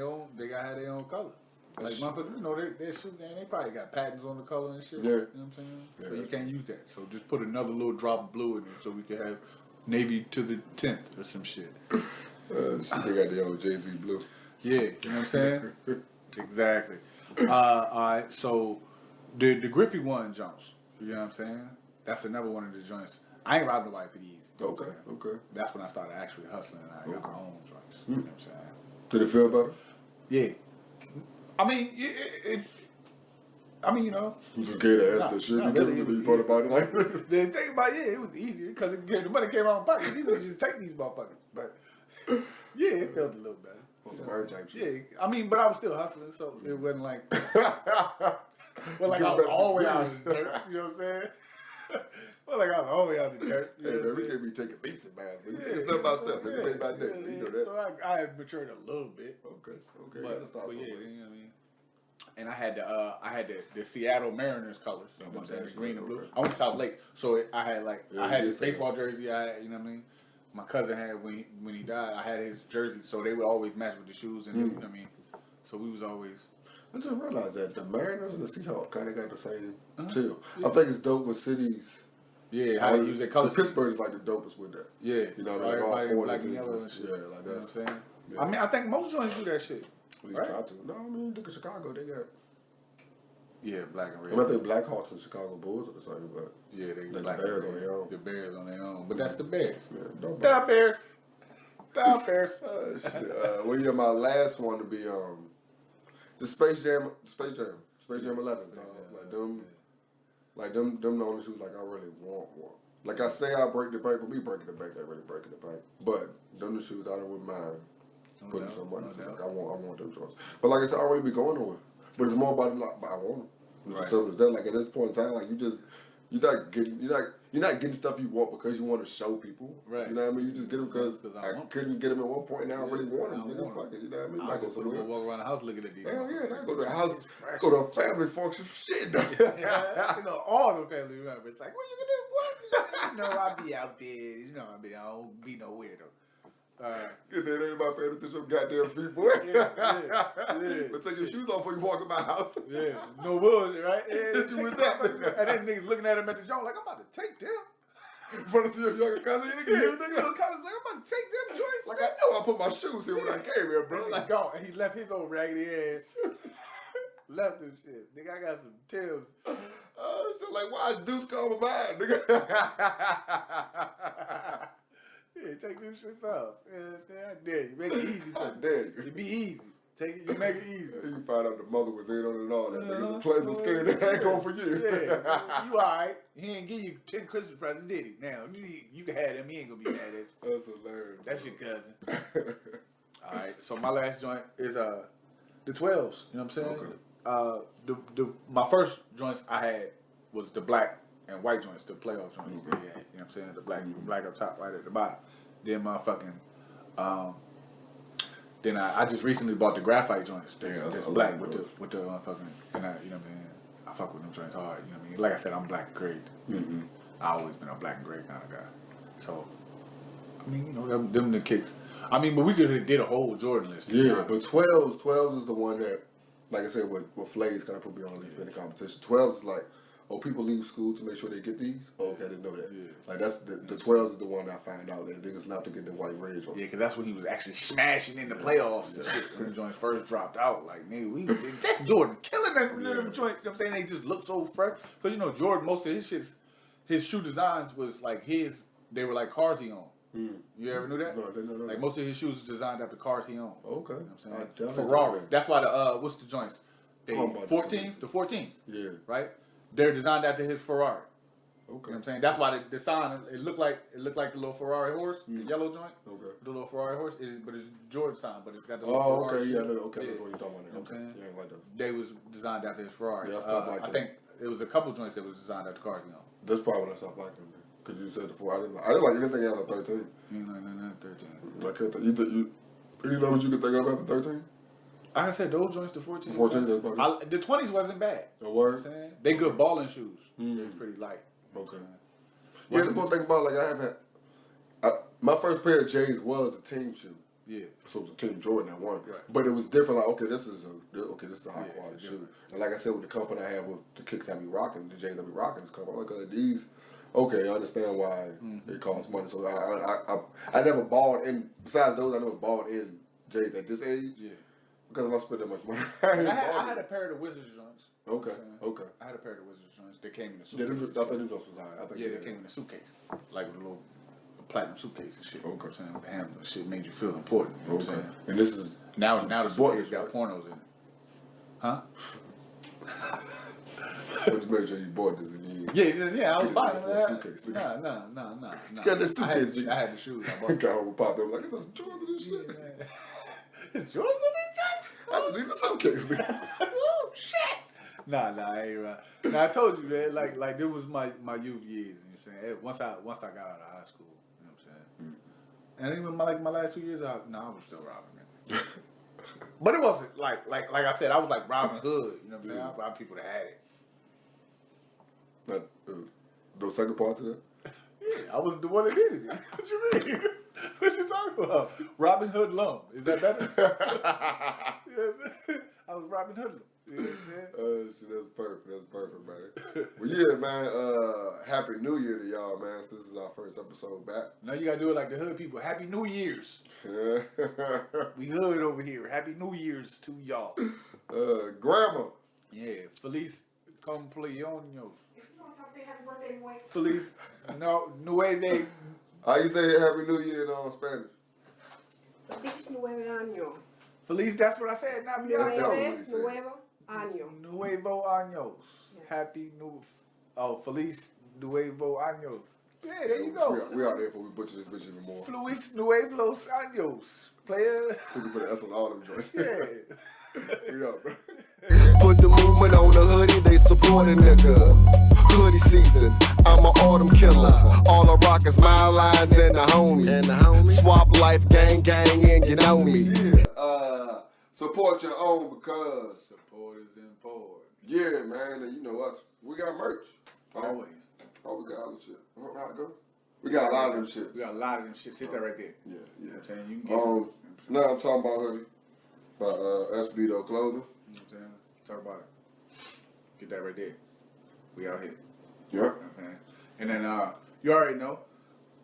S2: gotta have their own color. Like motherfuckers, you know, their shoes, they probably got patents on the color and shit.
S3: Yeah.
S2: You know what I'm saying?
S3: Yeah,
S2: so you can't use that. So just put another little drop of blue in it so we can have Navy to the 10th or some shit.
S3: Shit, they got the old Jay-Z blue.
S2: Yeah, you know what I'm saying? Exactly. All right, so the Griffey one jumps. You know what I'm saying? That's another one of the joints. I ain't robbed nobody for these.
S3: Okay.
S2: That's when I started actually hustling and I got my own joints. You know what I'm saying?
S3: Did it feel better?
S2: Yeah. I mean, you know.
S3: You just gave the ass the shit. You gave it thought about it like this.
S2: The thing about it was easier because the money came out of my pocket. These niggas just take these motherfuckers. But yeah, it felt a little better.
S3: Some bird type shit.
S2: Yeah, I mean, but I was still hustling, so it wasn't like, I was all the way out of the dirt. You know what I'm saying? Well, like I was all the way out of the dirt.
S3: Hey man, we can't be taking leaps and bounds. We take it step by step, day by day. You know that.
S2: So I had matured a little bit.
S3: Okay.
S2: But
S3: Gotta start
S2: yeah,
S3: somewhere.
S2: you know what I mean. And I had the Seattle Mariners colors. You know what I'm saying? The green and blue.
S3: Okay.
S2: I went to South Lake, so I had
S3: Yeah,
S2: I had
S3: you
S2: this
S3: did say
S2: baseball jersey. You know what I mean. My cousin had when he died. I had his jersey, so they would always match with the shoes, and you know what I mean. So we was always.
S3: I just realized that the Mariners and the Seahawks kind of got the same too.
S2: Yeah.
S3: I think it's dope with cities.
S2: Yeah, how they use their colors.
S3: Pittsburgh is like the dopest with that.
S2: Yeah,
S3: You know what I mean? Like all
S2: everybody
S3: four
S2: black
S3: of the
S2: and yellow and
S3: teams.
S2: shit.
S3: Yeah, like
S2: You know what I'm
S3: that's.
S2: saying?
S3: Yeah.
S2: I mean, I think most joints do that shit.
S3: At least
S2: Right?
S3: try to. No, I mean, look at Chicago. They got.
S2: Yeah, black and red.
S3: I mean, I think Blackhawks and Chicago Bulls are the same, but
S2: Yeah, they
S3: the
S2: black
S3: Bears
S2: and
S3: on
S2: red.
S3: their own.
S2: The Bears on their own, but that's the Bears.
S3: yeah, don't
S2: The Bears. The Bears.
S3: Shit. Well, yeah, my last one to be the Space Jam 11. Like them the only shoes like I really want. Like I say, I break the bank, but me breaking the bank, they really breaking the bank. But them the shoes I wouldn't mind putting some money to. Like, I want them joints. But like I said, I already be going nowhere. But it's more about like, I want them. It's as simple as that. Like at this point in time, like you're not getting stuff you want because you want to show people.
S2: Right.
S3: You know what I mean? You just get them because I couldn't get them at one point. Now I really want them.
S2: I
S3: Nigga,
S2: want
S3: fuck it. You know what I mean?
S2: I
S3: Might go
S2: just
S3: somewhere.
S2: walk around the house looking at these.
S3: Hell yeah, I go to a
S2: motherfuckers.
S3: house,
S2: Fresh.
S3: go to a family function. Shit, though.
S2: Yeah, you know, all the family members. Like, what you gonna do? What? You know, I be out there. You know, I don't be no weirdo.
S3: Get there, everybody paying attention to your goddamn feet, boy.
S2: Yeah.
S3: But take your shoes off before you walk in my house.
S2: Yeah, no bullshit, right? Yeah,
S3: Hit you with that.
S2: And then niggas looking at him at the joint like, I'm about to take them.
S3: In front of your younger cousin, you
S2: Yeah,
S3: nigga.
S2: little cousin, like, I'm about to take them joints.
S3: Like, I know I put my shoes here when I came here, bro.
S2: Like,
S3: Like,
S2: gone. And he left his old raggedy ass. Left them shit. Nigga, I got some Timbs.
S3: shit, like, why is Deuce calling mine, nigga?
S2: Yeah, take them shits off. You know what I'm saying? I dare you. Make it easy for
S3: I
S2: me.
S3: dare you.
S2: It be easy. Take it, you make it easy.
S3: You find out the mother was in on it and all that. Nigga, the place was scared that ain't going for you.
S2: Yeah, you alright. He didn't give you 10 Christmas presents, did he? Now, you can have them. He ain't gonna be mad at you.
S3: That's hilarious.
S2: That's your cousin. Alright, so my last joint is the 12s. You know what I'm saying?
S3: Okay.
S2: My first joints I had was the black and white joints, the playoff joints.
S3: Okay.
S2: Yeah, you know what I'm saying? The black up top, right at the bottom. Then motherfucking then I just recently bought the graphite joints. That's black with the motherfucking, and I, you know what I mean? I fuck with them joints hard, you know what I mean? Like I said, I'm black and gray.
S3: Mm-hmm.
S2: I always been a black and gray kind of guy. So I mean, you know, them the kicks. I mean, but we could have did a whole Jordan list.
S3: Yeah, but 12s is the one that, like I said, what Flays kind of put me on at least in the competition. 12s is like, oh, people leave school to make sure they get these. Oh, okay, I didn't know that.
S2: Yeah.
S3: Like that's the 12s is the one I find out that niggas left to get the white rage on.
S2: Yeah, because that's when he was actually smashing in the playoffs and shit. When the joints first dropped out, like, nigga, that's Jordan killing them joints. You know what I'm saying? They just look so fresh. Because, you know, Jordan, most of his shoe designs was like they were like cars he owned. You ever knew that?
S3: No, I didn't know
S2: like
S3: that.
S2: most of his shoes was designed after cars he owned.
S3: Okay.
S2: You know what I'm
S3: I
S2: saying?
S3: definitely
S2: Ferraris.
S3: know.
S2: That's why what's the joints? The 14s? The 14s.
S3: Yeah.
S2: Right? They're designed after his Ferrari.
S3: Okay.
S2: You know what I'm saying? That's why the design, it looked like the little Ferrari horse, the yellow joint.
S3: Okay.
S2: The little Ferrari horse, but it's Jordan sign, but it's got the little
S3: Oh,
S2: Ferrari.
S3: okay. Yeah,
S2: shit.
S3: okay.
S2: Yeah.
S3: That's what you're talking about.
S2: You know what I'm saying?
S3: Yeah, like that.
S2: They was designed after his Ferrari.
S3: Yeah, I stopped liking
S2: I think it was a couple joints that was designed after cars, you know.
S3: That's probably when I stopped liking them. Because you said before, I didn't like anything after 13.
S2: You know, 13.
S3: I couldn't you know what you could think of after 13?
S2: Like I said, those joints, the 14.
S3: 14, that's probably.
S2: The 20s wasn't bad.
S3: The
S2: You know
S3: word?
S2: what I'm saying? They good balling shoes. It's pretty light.
S3: Okay.
S2: You know
S3: Yeah,
S2: what
S3: the
S2: I'm
S3: one thing about, like, I have had, my first pair of J's was a team shoe.
S2: Yeah.
S3: So it was a Team Jordan that won.
S2: Right.
S3: But it was different. Like, okay, this is a high
S2: Yeah,
S3: quality
S2: it's
S3: shoe.
S2: different.
S3: And like I said, with the comfort I have with the kicks I be rocking, the J's I be rocking, it's comfort. Like, these, okay, I understand why they cost money. So I never bought in. Besides those, I never bought in J's at this age.
S2: Yeah.
S3: Because if I spent that much money,
S2: I had a pair of the Wizards joints.
S3: Okay.
S2: I had a pair of the Wizards joints. They came in a
S3: Yeah,
S2: suitcase.
S3: I thought them joints was high. I think
S2: Yeah, they came in a suitcase, like with a little platinum suitcase and shit.
S3: Okay.
S2: You know what I'm saying? With the handle and shit made you feel important. You know what I'm
S3: Okay.
S2: saying?
S3: And this is
S2: Now the
S3: bought
S2: suitcase
S3: this,
S2: got
S3: right?
S2: pornos in it. Huh?
S3: But you make sure you bought this again.
S2: Yeah, I was
S3: Get it
S2: buying
S3: in
S2: it.
S3: for a suitcase, nigga.
S2: Nah.
S3: Got this suitcase,
S2: I had the shoes. I bought
S3: Got home and popped up like, I got some Jordans in this
S2: yeah,
S3: shit.
S2: man. Is Jordan in these
S3: I just need the suitcase, nigga.
S2: Oh shit! Nah, I ain't right. Nah, I told you, man. Like this was my youth years. You know what I'm saying? Once I got out of high school, you know what I'm saying? And even my last 2 years, I was still robbing, man. But it wasn't like I said, I was like Robin Hood. You know what I'm saying? I robbed people that had it.
S3: But, the second part to that?
S2: Yeah, I was the one that did it. What you mean? What you talking about? Robin Hood Lum. Is that better? You know what I'm saying? I was Robin Hood Lum. You know what I'm saying?
S3: Shit, that's perfect, man. Well, yeah, man, Happy New Year to y'all, man. This is our first episode back.
S2: Now you gotta do it like the hood people. Happy New Year's. We hood over here. Happy New Year's to y'all.
S3: Grandma.
S2: Yeah, Feliz cumpleaños.
S4: If you don't stop saying happy birthday, boy.
S2: Feliz nueve.
S3: How you say Happy New Year in Spanish?
S4: Feliz nueve año.
S2: Feliz, that's what I said.
S3: That's
S2: Navidad.
S3: what
S4: Nueve,
S3: he said.
S4: nuevo año.
S2: Nuevo años.
S4: Yeah.
S2: Happy new. Oh, Feliz nuevo años. Yeah, there you go.
S3: We out there before we butcher this bitch even more.
S2: Feliz nuevos años. Player.
S3: We can put an S on all them joints.
S2: Yeah.
S3: We out, bro.
S5: Put the movement on the hoodie, they support a nigga. Hoodie season, I'm an autumn killer. All I rock is my lines and the homie. Swap life, gang, and you know me.
S3: Yeah. Support your own because,
S2: Support is important.
S3: yeah, man, and you know us, we got merch.
S2: Always.
S3: Oh, we got all the shit. How it go? We got a lot of them shit.
S2: We got a lot of them shits. Hit that right there.
S3: Yeah,
S2: You know
S3: yeah.
S2: what I'm saying? You can get it.
S3: Now I'm talking about hoodie. By SB Clothing.
S2: You know what I'm saying? Talk about it. Get that right there. We out here.
S3: Yeah.
S2: Okay. And then you already know,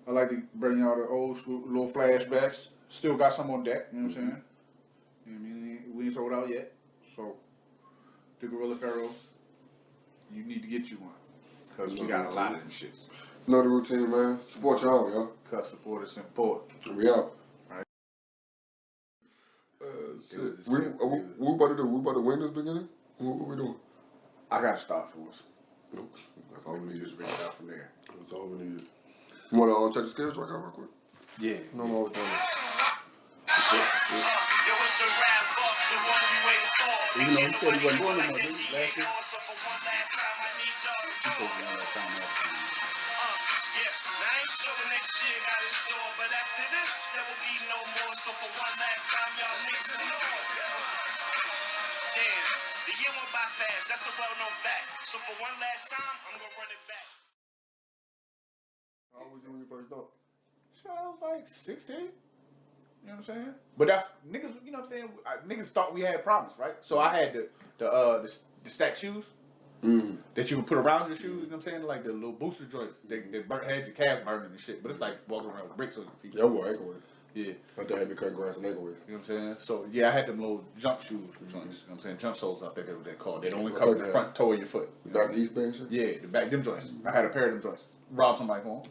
S2: I like to bring y'all the old school little flashbacks. Still got some on deck, you know what I'm saying? You know what I mean? We ain't sold out yet. So the Gorilla Pharaoh, you need to get you one. Cause we got a lot of them shits.
S3: Know the routine, man. Support your own, yo.
S2: Cause support is important.
S3: We out.
S2: Right.
S3: Shit.
S2: It was a
S3: We
S2: step.
S3: what about to do? We about to win this beginning? What we doing?
S2: I gotta start for us.
S3: Nope. That's all
S2: We
S3: we
S2: can
S3: need.
S2: just bring it out from there.
S3: That's all we need. You want to check the skills real quick?
S2: Yeah.
S3: No, I'm always doing this.
S2: Even though he said he wasn't doing no more, did he? Last year? He told me last time last year.
S6: The year went by fast, that's a well-known fact. So for one last time, I'm gonna run it back.
S3: How was you when you first dunk?
S2: So I was like 16. You know what I'm saying? But that's niggas. You know what I'm saying? Niggas thought we had problems, right? So I had the stack shoes that you can put around your shoes. You know what I'm saying? Like the little booster joints. They had your calf burning and shit. But it's like walking around with bricks on your feet.
S3: Yeah, I wore ankle weights.
S2: Yeah.
S3: My dad had me cutting grass and ankle weights.
S2: You know what I'm saying? So yeah, I had them little jump shoes joints. You know what I'm saying? Jump soles out there. That's what they're called. They only cover the front toe of your foot.
S3: Not the East Bay shit?
S2: Yeah, the back them joints. I had a pair of them joints. Robbed somebody home.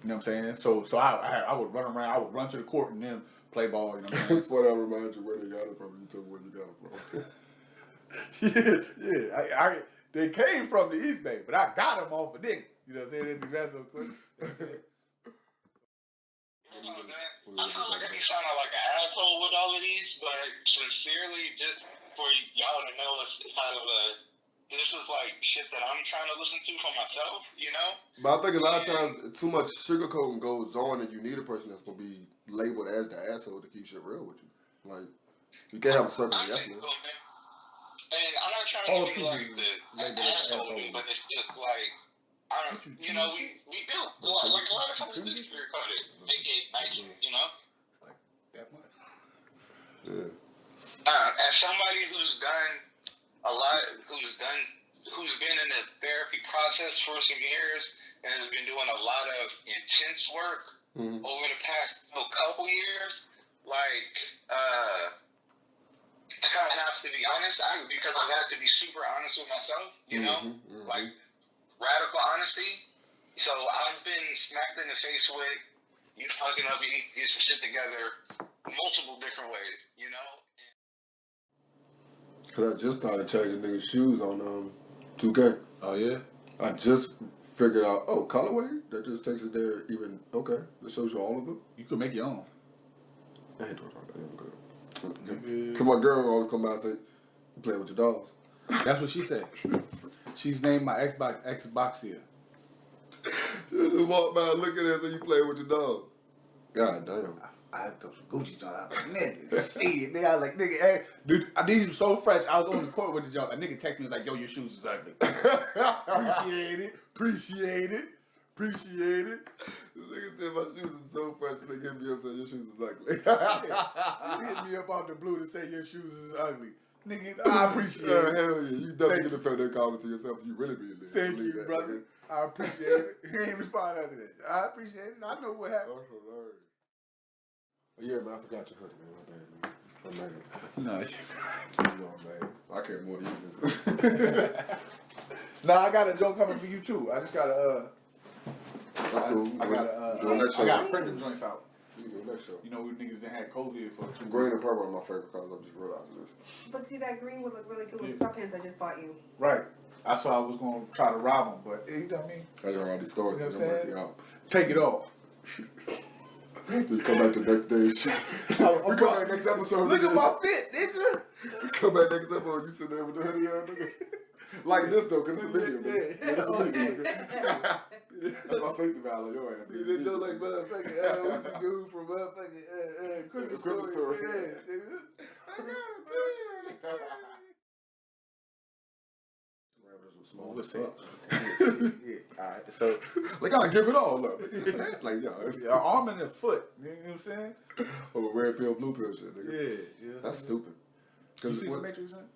S2: You know what I'm saying? So I would run around. I would run to the court and then play ball. You know what I'm saying?
S3: That's what I remind you where they got it from. You told me where you got it from.
S2: yeah. They came from the East Bay, but I got them off a nigga. You know what I'm saying? That's so quick.
S6: I feel like I be sounding like an asshole with all of these, but sincerely, just for y'all to know, it's kind of this is like shit that I'm trying to listen to for myself, you know?
S3: But I think a lot of times too much sugarcoating goes on, and you need a person that's gonna be labeled as the asshole to keep shit real with you. Like you can't have a circle of yes man.
S6: And I'm not trying to be like the asshole, but it's just like you know, we do like a lot of times we just sugarcoat it, make it nice, you know.
S2: Like that much.
S3: Yeah.
S6: As somebody who's done a lot, who's been in the therapy process for some years and has been doing a lot of intense work over the past couple years, like I kind of have to be honest, because I've had to be super honest with myself, you know, like radical honesty. So I've been smacked in the face with you fucking up, you need to get some shit together multiple different ways, you know.
S3: Cause I just started changing niggas' shoes on 2K.
S2: Oh yeah.
S3: I just figured out colorway that just takes it there even that shows you all of them.
S2: You could make your own.
S3: I ain't doing all that. I'm good. Cause my girl always come by and say, "You playing with your dogs?"
S2: That's what she said. She's named my Xbox here.
S3: She just walk by looking at it and say, "You playing with your dog?" God damn.
S2: I had those Gucci joints. I was like, nigga, shit. Nigga, I was like, nigga, hey, dude, these were so fresh. I was on the court with the joint. A nigga text me like, yo, your shoes is ugly. Appreciate it.
S3: This nigga said my shoes are so fresh. They hit me up saying your shoes is ugly.
S2: You hit me up out the blue to say your shoes is ugly. Nigga, I appreciate it.
S3: Hell yeah. You definitely get the fact that comment to yourself if you really be there.
S2: Thank you, brother. I appreciate it. He ain't respond after that. I appreciate it. I know what happened.
S3: Yeah, man, I forgot your hoodie, man. I'm
S2: No.
S3: man. I care more than you.
S2: Nah, I got a joke coming for you too. I just gotta
S3: That's cool.
S2: I gotta print them joints out.
S3: You can do next show.
S2: You know, we niggas done had COVID for 2 weeks.
S3: Green and purple are my favorite colors. I'm just realizing this.
S4: But see, that green would look really good with sweatpants I just bought you.
S2: Right. That's why I was gonna try to rob them, but you know what I mean?
S3: I heard all these stories.
S2: You know what I'm saying?
S3: Out.
S2: Take it off.
S3: You come back the next day. We come back next episode.
S2: Look at my fit, nigga.
S3: We come back next episode. You sit there with the hoodie on, nigga. Like this though, cause it's a video, nigga.
S2: Yeah.
S3: It's a video, nigga. That's my safety valve on your ass.
S2: See that joke like motherfucking what's the dude from motherfucking Cricket Story? Yeah, nigga.
S3: I got a pen.
S2: We'll see. Yeah. Alright. So
S3: like I give it all up. Like yo, it's
S2: an arm and a foot. You know what I'm saying?
S3: oh, red pill, blue pill shit, nigga.
S2: Yeah.
S3: That's stupid.
S2: You see the Matrix, man?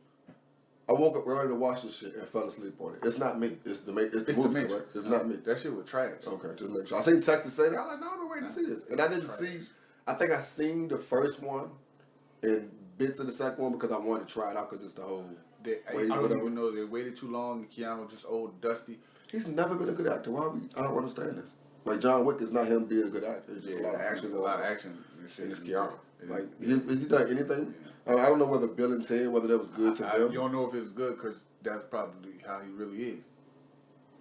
S3: I woke up ready to watch this shit and fell asleep on it. It's not me. It's the movie,
S2: Matrix.
S3: right? It's not me.
S2: That shit was trash.
S3: Okay, just make sure. I seen Texas say that. I was like, no, I've been waiting to see this. And I didn't see, I think I seen the first one and bits of the second one because I wanted to try it out because it's the whole
S2: I don't even know. They waited too long. And Keanu just old, dusty.
S3: He's never been a good actor. I don't understand this. Like John Wick is not him being a good actor. It's just a lot of action going on.
S2: A lot of action.
S3: And it's Keanu. Like, has he done anything? I don't know whether Bill and Ted, whether that was good to them.
S2: You don't know if it's good because that's probably how he really is.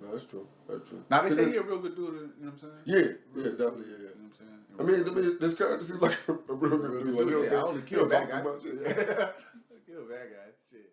S3: No, that's true. That's true.
S2: Now, they say he's a real good dude, you know what I'm saying?
S3: Yeah, definitely, yeah.
S2: You know what I'm saying?
S3: I mean, this character seems like a real good dude. Like, you know what I'm saying?
S2: I only kill bad guys.
S3: Too much, yeah.
S2: Kill bad guys. Shit.